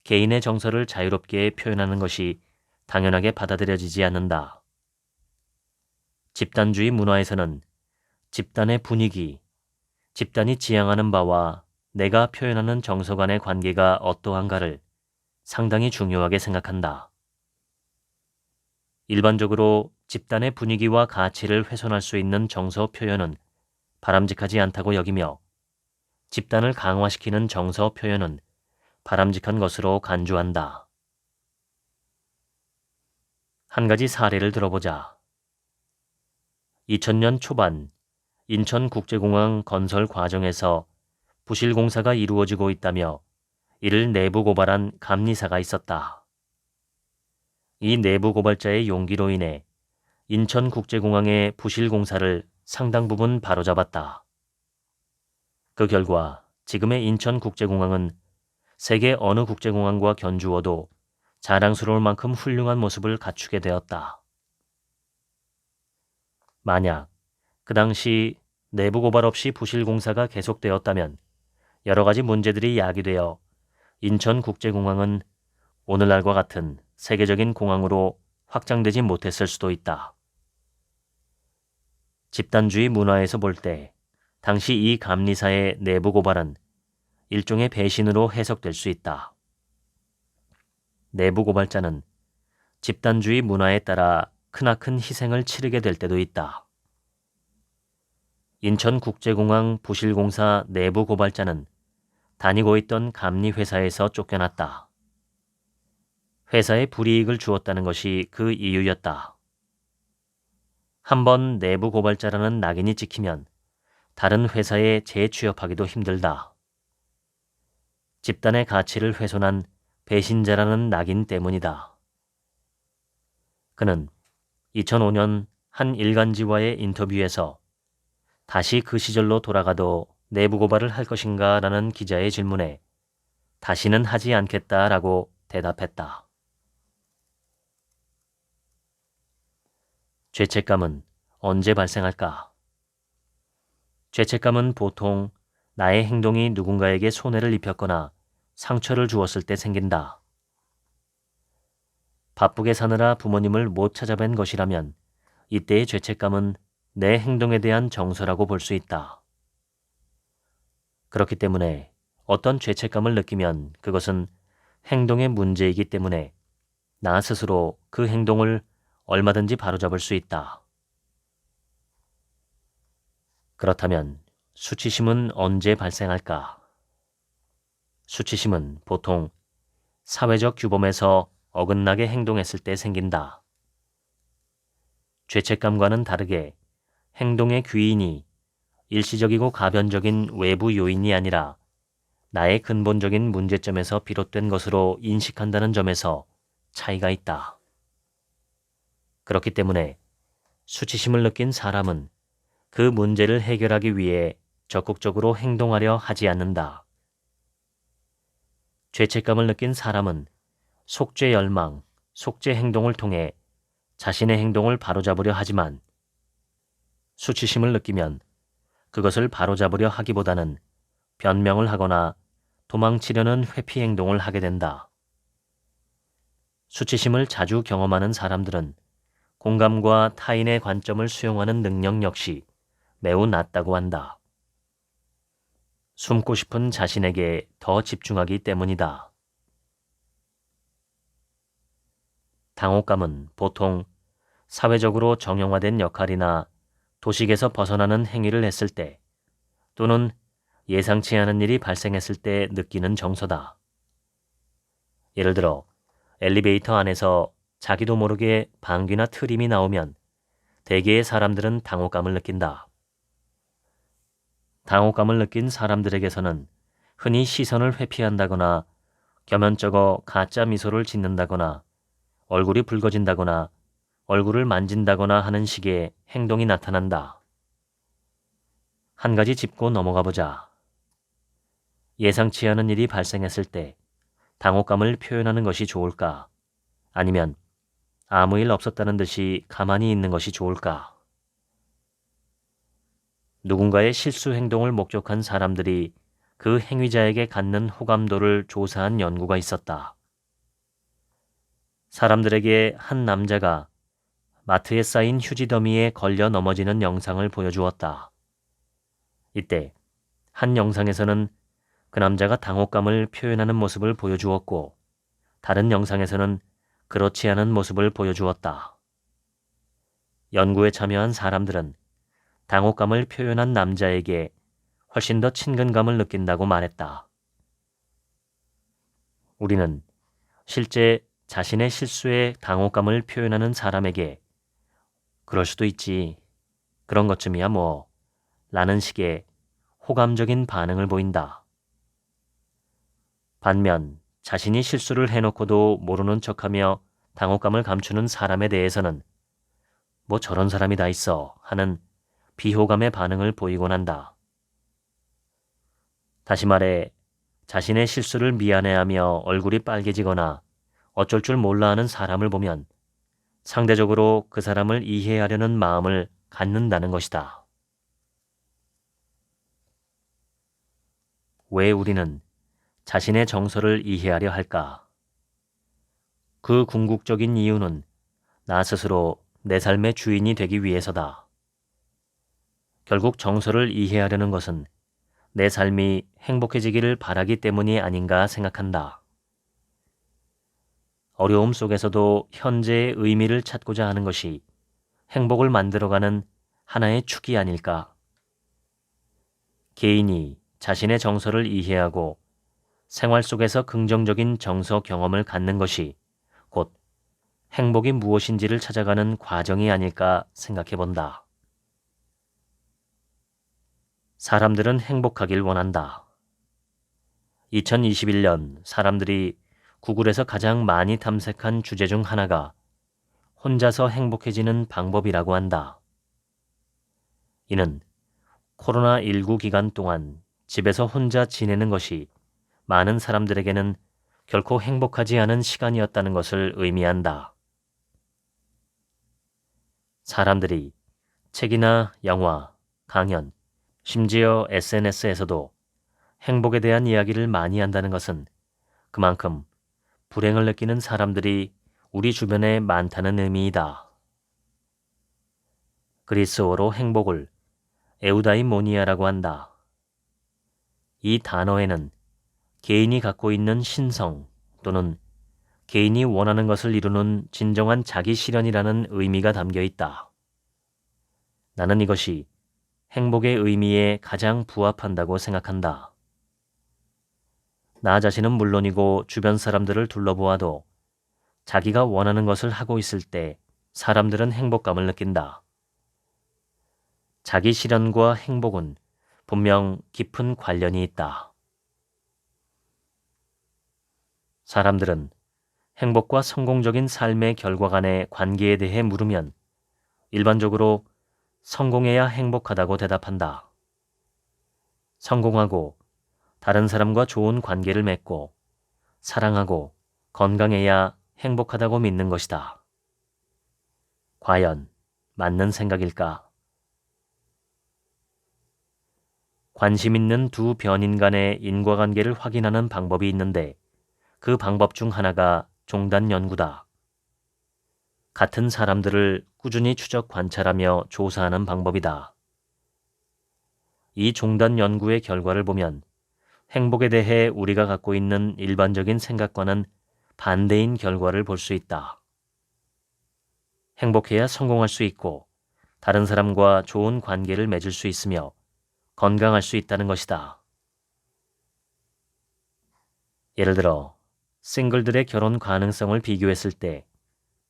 Speaker 1: 개인의 정서를 자유롭게 표현하는 것이 당연하게 받아들여지지 않는다. 집단주의 문화에서는 집단의 분위기, 집단이 지향하는 바와 내가 표현하는 정서 간의 관계가 어떠한가를 상당히 중요하게 생각한다. 일반적으로 집단의 분위기와 가치를 훼손할 수 있는 정서 표현은 바람직하지 않다고 여기며 집단을 강화시키는 정서 표현은 바람직한 것으로 간주한다. 한 가지 사례를 들어보자. 2000년 초반 인천국제공항 건설 과정에서 부실 공사가 이루어지고 있다며 이를 내부 고발한 감리사가 있었다. 이 내부 고발자의 용기로 인해 인천국제공항의 부실 공사를 상당 부분 바로잡았다. 그 결과 지금의 인천국제공항은 세계 어느 국제공항과 견주어도 자랑스러울 만큼 훌륭한 모습을 갖추게 되었다. 만약 그 당시 내부 고발 없이 부실 공사가 계속되었다면 여러 가지 문제들이 야기되어 인천국제공항은 오늘날과 같은 세계적인 공항으로 확장되지 못했을 수도 있다. 집단주의 문화에서 볼 때 당시 이 감리사의 내부 고발은 일종의 배신으로 해석될 수 있다. 내부 고발자는 집단주의 문화에 따라 크나큰 희생을 치르게 될 때도 있다. 인천국제공항 부실공사 내부 고발자는 다니고 있던 감리회사에서 쫓겨났다. 회사에 불이익을 주었다는 것이 그 이유였다. 한번 내부 고발자라는 낙인이 찍히면 다른 회사에 재취업하기도 힘들다. 집단의 가치를 훼손한 배신자라는 낙인 때문이다. 그는 2005년 한 일간지와의 인터뷰에서 다시 그 시절로 돌아가도 내부 고발을 할 것인가 라는 기자의 질문에 다시는 하지 않겠다라고 대답했다. 죄책감은 언제 발생할까? 죄책감은 보통 나의 행동이 누군가에게 손해를 입혔거나 상처를 주었을 때 생긴다. 바쁘게 사느라 부모님을 못 찾아뵌 것이라면 이때의 죄책감은 내 행동에 대한 정서라고 볼 수 있다. 그렇기 때문에 어떤 죄책감을 느끼면 그것은 행동의 문제이기 때문에 나 스스로 그 행동을 얼마든지 바로잡을 수 있다. 그렇다면 수치심은 언제 발생할까? 수치심은 보통 사회적 규범에서 어긋나게 행동했을 때 생긴다. 죄책감과는 다르게 행동의 귀인이 일시적이고 가변적인 외부 요인이 아니라 나의 근본적인 문제점에서 비롯된 것으로 인식한다는 점에서 차이가 있다. 그렇기 때문에 수치심을 느낀 사람은 그 문제를 해결하기 위해 적극적으로 행동하려 하지 않는다. 죄책감을 느낀 사람은 속죄 열망, 속죄 행동을 통해 자신의 행동을 바로잡으려 하지만 수치심을 느끼면 그것을 바로잡으려 하기보다는 변명을 하거나 도망치려는 회피 행동을 하게 된다. 수치심을 자주 경험하는 사람들은 공감과 타인의 관점을 수용하는 능력 역시 매우 낮다고 한다. 숨고 싶은 자신에게 더 집중하기 때문이다. 당혹감은 보통 사회적으로 정형화된 역할이나 도식에서 벗어나는 행위를 했을 때 또는 예상치 않은 일이 발생했을 때 느끼는 정서다. 예를 들어 엘리베이터 안에서 자기도 모르게 방귀나 트림이 나오면 대개의 사람들은 당혹감을 느낀다. 당혹감을 느낀 사람들에게서는 흔히 시선을 회피한다거나 겸연쩍어 가짜 미소를 짓는다거나 얼굴이 붉어진다거나 얼굴을 만진다거나 하는 식의 행동이 나타난다. 한 가지 짚고 넘어가 보자. 예상치 않은 일이 발생했을 때 당혹감을 표현하는 것이 좋을까? 아니면 아무 일 없었다는 듯이 가만히 있는 것이 좋을까? 누군가의 실수 행동을 목격한 사람들이 그 행위자에게 갖는 호감도를 조사한 연구가 있었다. 사람들에게 한 남자가 마트에 쌓인 휴지 더미에 걸려 넘어지는 영상을 보여주었다. 이때 한 영상에서는 그 남자가 당혹감을 표현하는 모습을 보여주었고, 다른 영상에서는 그렇지 않은 모습을 보여주었다. 연구에 참여한 사람들은 당혹감을 표현한 남자에게 훨씬 더 친근감을 느낀다고 말했다. 우리는 실제 자신의 실수에 당혹감을 표현하는 사람에게 그럴 수도 있지, 그런 것쯤이야 뭐, 라는 식의 호감적인 반응을 보인다. 반면 자신이 실수를 해놓고도 모르는 척하며 당혹감을 감추는 사람에 대해서는 뭐 저런 사람이 다 있어 하는 비호감의 반응을 보이곤 한다. 다시 말해 자신의 실수를 미안해하며 얼굴이 빨개지거나 어쩔 줄 몰라 하는 사람을 보면 상대적으로 그 사람을 이해하려는 마음을 갖는다는 것이다. 왜 우리는 자신의 정서를 이해하려 할까? 그 궁극적인 이유는 나 스스로 내 삶의 주인이 되기 위해서다. 결국 정서를 이해하려는 것은 내 삶이 행복해지기를 바라기 때문이 아닌가 생각한다. 어려움 속에서도 현재의 의미를 찾고자 하는 것이 행복을 만들어가는 하나의 축이 아닐까. 개인이 자신의 정서를 이해하고 생활 속에서 긍정적인 정서 경험을 갖는 것이 곧 행복이 무엇인지를 찾아가는 과정이 아닐까 생각해 본다. 사람들은 행복하길 원한다. 2021년 사람들이 구글에서 가장 많이 탐색한 주제 중 하나가 혼자서 행복해지는 방법이라고 한다. 이는 코로나19 기간 동안 집에서 혼자 지내는 것이 많은 사람들에게는 결코 행복하지 않은 시간이었다는 것을 의미한다. 사람들이 책이나 영화, 강연, 심지어 SNS에서도 행복에 대한 이야기를 많이 한다는 것은 그만큼 불행을 느끼는 사람들이 우리 주변에 많다는 의미이다. 그리스어로 행복을 에우다이모니아라고 한다. 이 단어에는 개인이 갖고 있는 신성 또는 개인이 원하는 것을 이루는 진정한 자기 실현이라는 의미가 담겨 있다. 나는 이것이 행복의 의미에 가장 부합한다고 생각한다. 나 자신은 물론이고 주변 사람들을 둘러보아도 자기가 원하는 것을 하고 있을 때 사람들은 행복감을 느낀다. 자기 실현과 행복은 분명 깊은 관련이 있다. 사람들은 행복과 성공적인 삶의 결과 간의 관계에 대해 물으면 일반적으로 성공해야 행복하다고 대답한다. 성공하고 다른 사람과 좋은 관계를 맺고 사랑하고 건강해야 행복하다고 믿는 것이다. 과연 맞는 생각일까? 관심 있는 두 변인 간의 인과관계를 확인하는 방법이 있는데 그 방법 중 하나가 종단 연구다. 같은 사람들을 꾸준히 추적 관찰하며 조사하는 방법이다. 이 종단 연구의 결과를 보면 행복에 대해 우리가 갖고 있는 일반적인 생각과는 반대인 결과를 볼 수 있다. 행복해야 성공할 수 있고 다른 사람과 좋은 관계를 맺을 수 있으며 건강할 수 있다는 것이다. 예를 들어 싱글들의 결혼 가능성을 비교했을 때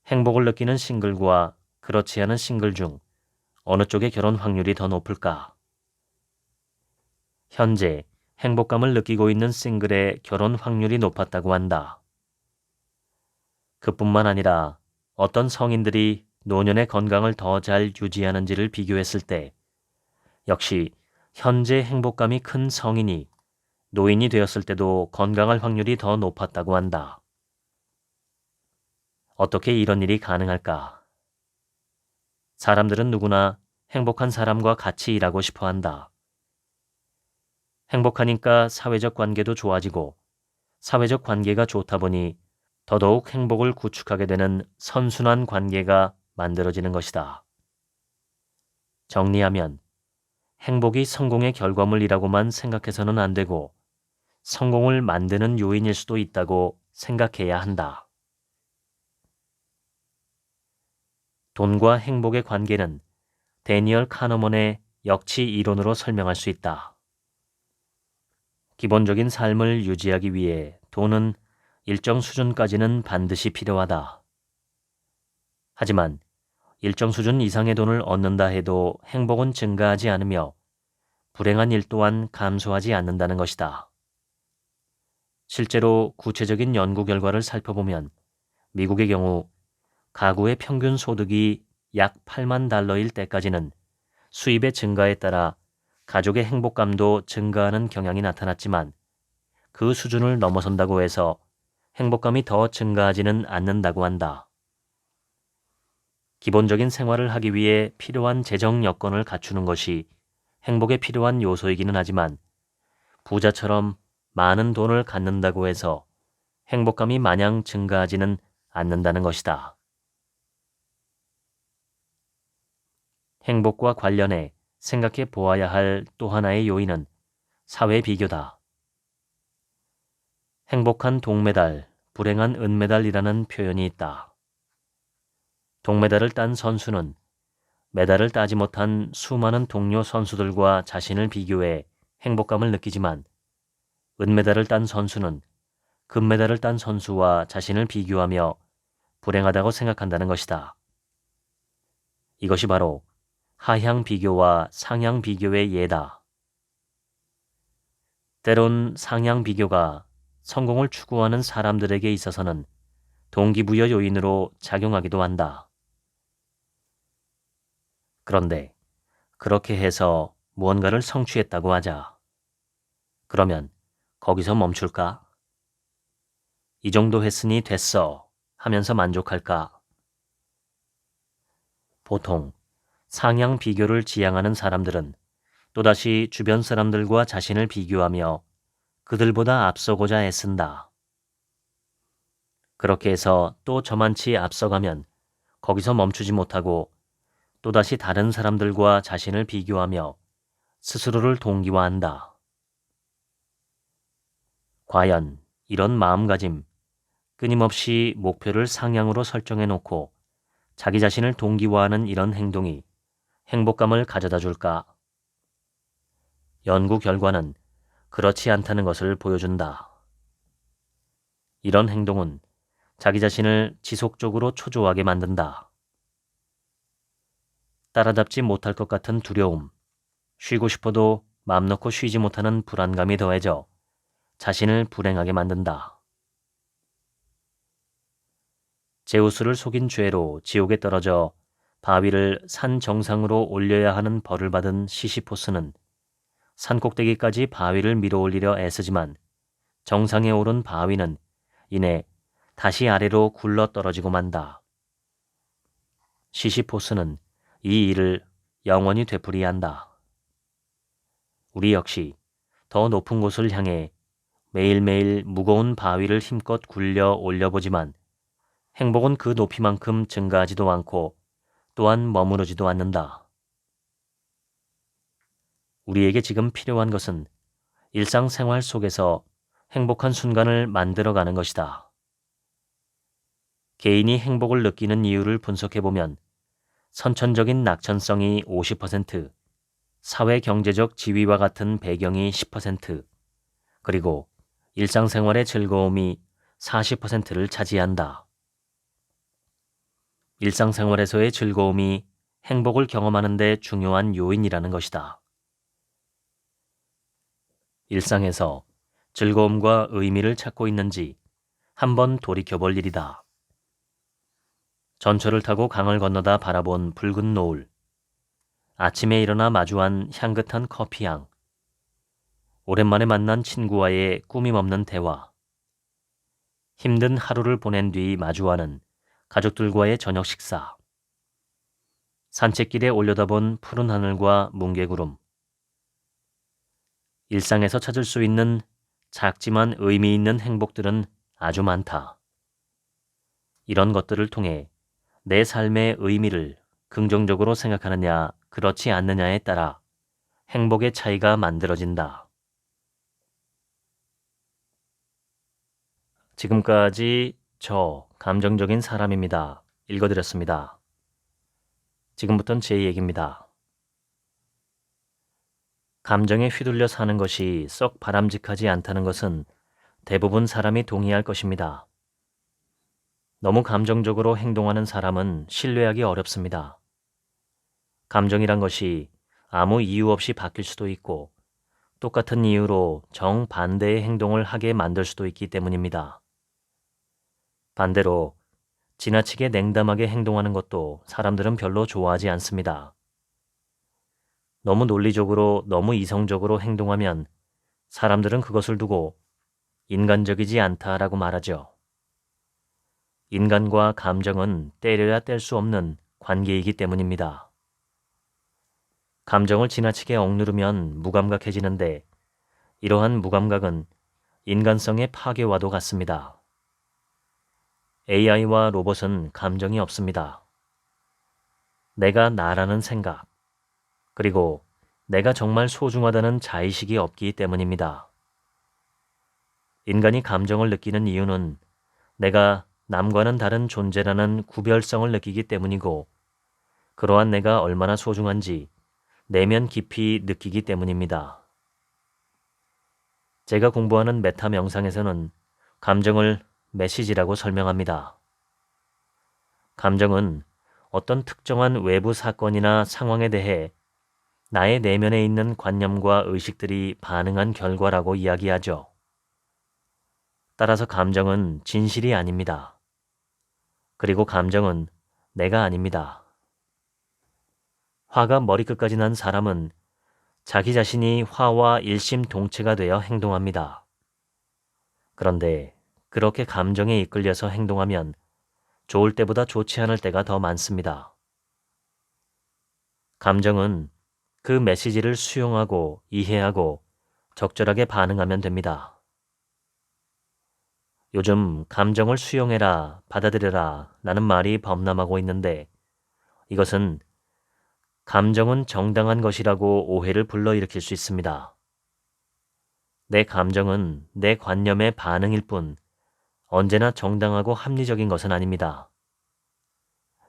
Speaker 1: 행복을 느끼는 싱글과 그렇지 않은 싱글 중 어느 쪽의 결혼 확률이 더 높을까? 현재 행복감을 느끼고 있는 싱글의 결혼 확률이 높았다고 한다. 그뿐만 아니라 어떤 성인들이 노년의 건강을 더 잘 유지하는지를 비교했을 때 역시 현재 행복감이 큰 성인이 노인이 되었을 때도 건강할 확률이 더 높았다고 한다. 어떻게 이런 일이 가능할까? 사람들은 누구나 행복한 사람과 같이 일하고 싶어 한다. 행복하니까 사회적 관계도 좋아지고 사회적 관계가 좋다 보니 더더욱 행복을 구축하게 되는 선순환 관계가 만들어지는 것이다. 정리하면 행복이 성공의 결과물이라고만 생각해서는 안 되고 성공을 만드는 요인일 수도 있다고 생각해야 한다. 돈과 행복의 관계는 데니얼 카너먼의 역치 이론으로 설명할 수 있다. 기본적인 삶을 유지하기 위해 돈은 일정 수준까지는 반드시 필요하다. 하지만 일정 수준 이상의 돈을 얻는다 해도 행복은 증가하지 않으며 불행한 일 또한 감소하지 않는다는 것이다. 실제로 구체적인 연구 결과를 살펴보면 미국의 경우 가구의 평균 소득이 약 8만 달러일 때까지는 수입의 증가에 따라 가족의 행복감도 증가하는 경향이 나타났지만 그 수준을 넘어선다고 해서 행복감이 더 증가하지는 않는다고 한다. 기본적인 생활을 하기 위해 필요한 재정 여건을 갖추는 것이 행복에 필요한 요소이기는 하지만 부자처럼 많은 돈을 갖는다고 해서 행복감이 마냥 증가하지는 않는다는 것이다. 행복과 관련해 생각해 보아야 할 또 하나의 요인은 사회 비교다. 행복한 동메달, 불행한 은메달이라는 표현이 있다. 동메달을 딴 선수는 메달을 따지 못한 수많은 동료 선수들과 자신을 비교해 행복감을 느끼지만 은메달을 딴 선수는 금메달을 딴 선수와 자신을 비교하며 불행하다고 생각한다는 것이다. 이것이 바로 하향 비교와 상향 비교의 예다. 때론 상향 비교가 성공을 추구하는 사람들에게 있어서는 동기부여 요인으로 작용하기도 한다. 그런데 그렇게 해서 무언가를 성취했다고 하자. 그러면 거기서 멈출까? 이 정도 했으니 됐어 하면서 만족할까? 보통 상향 비교를 지향하는 사람들은 또다시 주변 사람들과 자신을 비교하며 그들보다 앞서고자 애쓴다. 그렇게 해서 또 저만치 앞서가면 거기서 멈추지 못하고 또다시 다른 사람들과 자신을 비교하며 스스로를 동기화한다. 과연 이런 마음가짐, 끊임없이 목표를 상향으로 설정해 놓고 자기 자신을 동기화하는 이런 행동이 행복감을 가져다 줄까? 연구 결과는 그렇지 않다는 것을 보여준다. 이런 행동은 자기 자신을 지속적으로 초조하게 만든다. 따라잡지 못할 것 같은 두려움, 쉬고 싶어도 맘 놓고 쉬지 못하는 불안감이 더해져 자신을 불행하게 만든다. 제우스를 속인 죄로 지옥에 떨어져 바위를 산 정상으로 올려야 하는 벌을 받은 시시포스는 산 꼭대기까지 바위를 밀어올리려 애쓰지만 정상에 오른 바위는 이내 다시 아래로 굴러 떨어지고 만다. 시시포스는 이 일을 영원히 되풀이한다. 우리 역시 더 높은 곳을 향해 매일매일 무거운 바위를 힘껏 굴려 올려보지만 행복은 그 높이만큼 증가하지도 않고 또한 머무르지도 않는다. 우리에게 지금 필요한 것은 일상생활 속에서 행복한 순간을 만들어가는 것이다. 개인이 행복을 느끼는 이유를 분석해보면 선천적인 낙천성이 50%, 사회-경제적 지위와 같은 배경이 10%, 그리고 일상생활의 즐거움이 40%를 차지한다. 일상생활에서의 즐거움이 행복을 경험하는 데 중요한 요인이라는 것이다. 일상에서 즐거움과 의미를 찾고 있는지 한번 돌이켜볼 일이다. 전철을 타고 강을 건너다 바라본 붉은 노을, 아침에 일어나 마주한 향긋한 커피향, 오랜만에 만난 친구와의 꾸밈없는 대화, 힘든 하루를 보낸 뒤 마주하는 가족들과의 저녁 식사. 산책길에 올려다본 푸른 하늘과 뭉게구름. 일상에서 찾을 수 있는 작지만 의미 있는 행복들은 아주 많다. 이런 것들을 통해 내 삶의 의미를 긍정적으로 생각하느냐, 그렇지 않느냐에 따라 행복의 차이가 만들어진다. 지금까지 저 감정적인 사람입니다. 읽어드렸습니다. 지금부터는 제 얘기입니다. 감정에 휘둘려 사는 것이 썩 바람직하지 않다는 것은 대부분 사람이 동의할 것입니다. 너무 감정적으로 행동하는 사람은 신뢰하기 어렵습니다. 감정이란 것이 아무 이유 없이 바뀔 수도 있고 똑같은 이유로 정반대의 행동을 하게 만들 수도 있기 때문입니다. 반대로 지나치게 냉담하게 행동하는 것도 사람들은 별로 좋아하지 않습니다. 너무 논리적으로, 너무 이성적으로 행동하면 사람들은 그것을 두고 인간적이지 않다라고 말하죠. 인간과 감정은 떼려야 뗄 수 없는 관계이기 때문입니다. 감정을 지나치게 억누르면 무감각해지는데 이러한 무감각은 인간성의 파괴와도 같습니다. AI와 로봇은 감정이 없습니다. 내가 나라는 생각, 그리고 내가 정말 소중하다는 자의식이 없기 때문입니다. 인간이 감정을 느끼는 이유는 내가 남과는 다른 존재라는 구별성을 느끼기 때문이고 그러한 내가 얼마나 소중한지 내면 깊이 느끼기 때문입니다. 제가 공부하는 메타 명상에서는 감정을 메시지라고 설명합니다. 감정은 어떤 특정한 외부 사건이나 상황에 대해 나의 내면에 있는 관념과 의식들이 반응한 결과라고 이야기하죠. 따라서 감정은 진실이 아닙니다. 그리고 감정은 내가 아닙니다. 화가 머리끝까지 난 사람은 자기 자신이 화와 일심동체가 되어 행동합니다. 그런데 그렇게 감정에 이끌려서 행동하면 좋을 때보다 좋지 않을 때가 더 많습니다. 감정은 그 메시지를 수용하고 이해하고 적절하게 반응하면 됩니다. 요즘 감정을 수용해라, 받아들여라 라는 말이 범람하고 있는데 이것은 감정은 정당한 것이라고 오해를 불러일으킬 수 있습니다. 내 감정은 내 관념의 반응일 뿐 언제나 정당하고 합리적인 것은 아닙니다.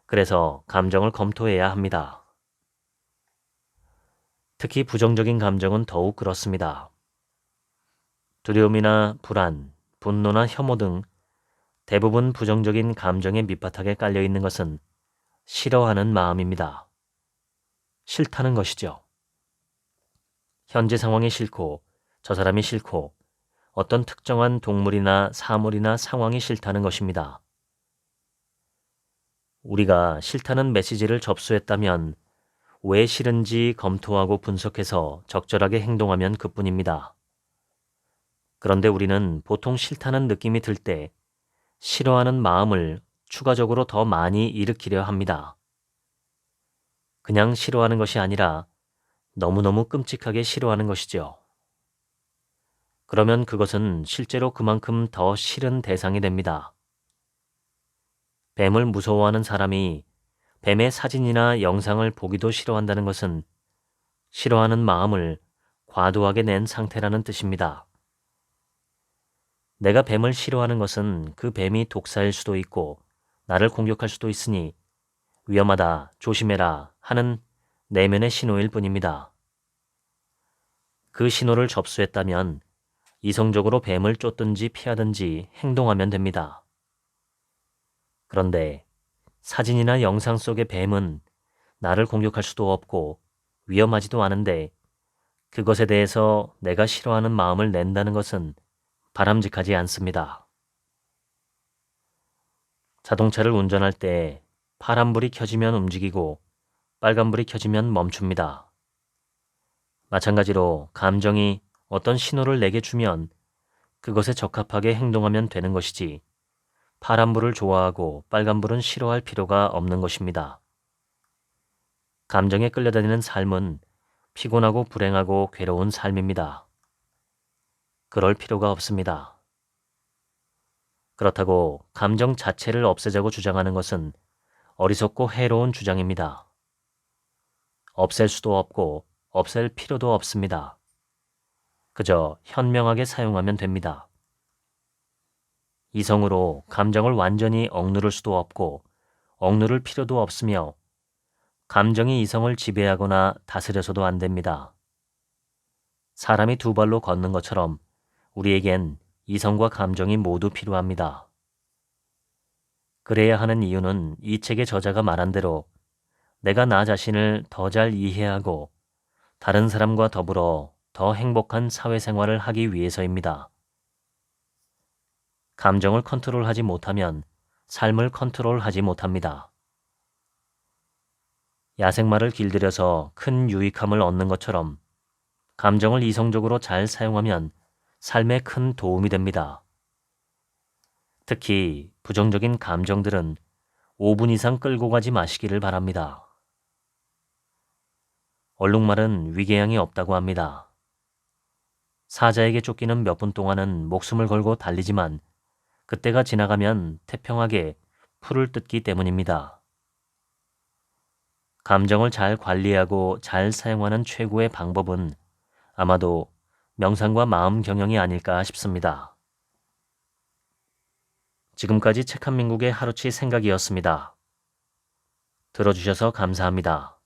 Speaker 1: 그래서 감정을 검토해야 합니다. 특히 부정적인 감정은 더욱 그렇습니다. 두려움이나 불안, 분노나 혐오 등 대부분 부정적인 감정의 밑바닥에 깔려 있는 것은 싫어하는 마음입니다. 싫다는 것이죠. 현재 상황이 싫고 저 사람이 싫고 어떤 특정한 동물이나 사물이나 상황이 싫다는 것입니다. 우리가 싫다는 메시지를 접수했다면 왜 싫은지 검토하고 분석해서 적절하게 행동하면 그뿐입니다. 그런데 우리는 보통 싫다는 느낌이 들 때 싫어하는 마음을 추가적으로 더 많이 일으키려 합니다. 그냥 싫어하는 것이 아니라 너무너무 끔찍하게 싫어하는 것이죠. 그러면 그것은 실제로 그만큼 더 싫은 대상이 됩니다. 뱀을 무서워하는 사람이 뱀의 사진이나 영상을 보기도 싫어한다는 것은 싫어하는 마음을 과도하게 낸 상태라는 뜻입니다. 내가 뱀을 싫어하는 것은 그 뱀이 독사일 수도 있고 나를 공격할 수도 있으니 위험하다, 조심해라 하는 내면의 신호일 뿐입니다. 그 신호를 접수했다면 이성적으로 뱀을 쫓든지 피하든지 행동하면 됩니다. 그런데 사진이나 영상 속의 뱀은 나를 공격할 수도 없고 위험하지도 않은데 그것에 대해서 내가 싫어하는 마음을 낸다는 것은 바람직하지 않습니다. 자동차를 운전할 때 파란불이 켜지면 움직이고 빨간불이 켜지면 멈춥니다. 마찬가지로 감정이 어떤 신호를 내게 주면 그것에 적합하게 행동하면 되는 것이지 파란불을 좋아하고 빨간불은 싫어할 필요가 없는 것입니다. 감정에 끌려다니는 삶은 피곤하고 불행하고 괴로운 삶입니다. 그럴 필요가 없습니다. 그렇다고 감정 자체를 없애자고 주장하는 것은 어리석고 해로운 주장입니다. 없앨 수도 없고 없앨 필요도 없습니다. 그저 현명하게 사용하면 됩니다. 이성으로 감정을 완전히 억누를 수도 없고 억누를 필요도 없으며 감정이 이성을 지배하거나 다스려서도 안 됩니다. 사람이 두 발로 걷는 것처럼 우리에겐 이성과 감정이 모두 필요합니다. 그래야 하는 이유는 이 책의 저자가 말한 대로 내가 나 자신을 더 잘 이해하고 다른 사람과 더불어 더 행복한 사회생활을 하기 위해서입니다. 감정을 컨트롤하지 못하면 삶을 컨트롤하지 못합니다. 야생마를 길들여서 큰 유익함을 얻는 것처럼 감정을 이성적으로 잘 사용하면 삶에 큰 도움이 됩니다. 특히 부정적인 감정들은 5분 이상 끌고 가지 마시기를 바랍니다. 얼룩말은 위궤양이 없다고 합니다. 사자에게 쫓기는 몇 분 동안은 목숨을 걸고 달리지만 그때가 지나가면 태평하게 풀을 뜯기 때문입니다. 감정을 잘 관리하고 잘 사용하는 최고의 방법은 아마도 명상과 마음 경영이 아닐까 싶습니다. 지금까지 책 한 민국의 하루치 생각이었습니다. 들어주셔서 감사합니다.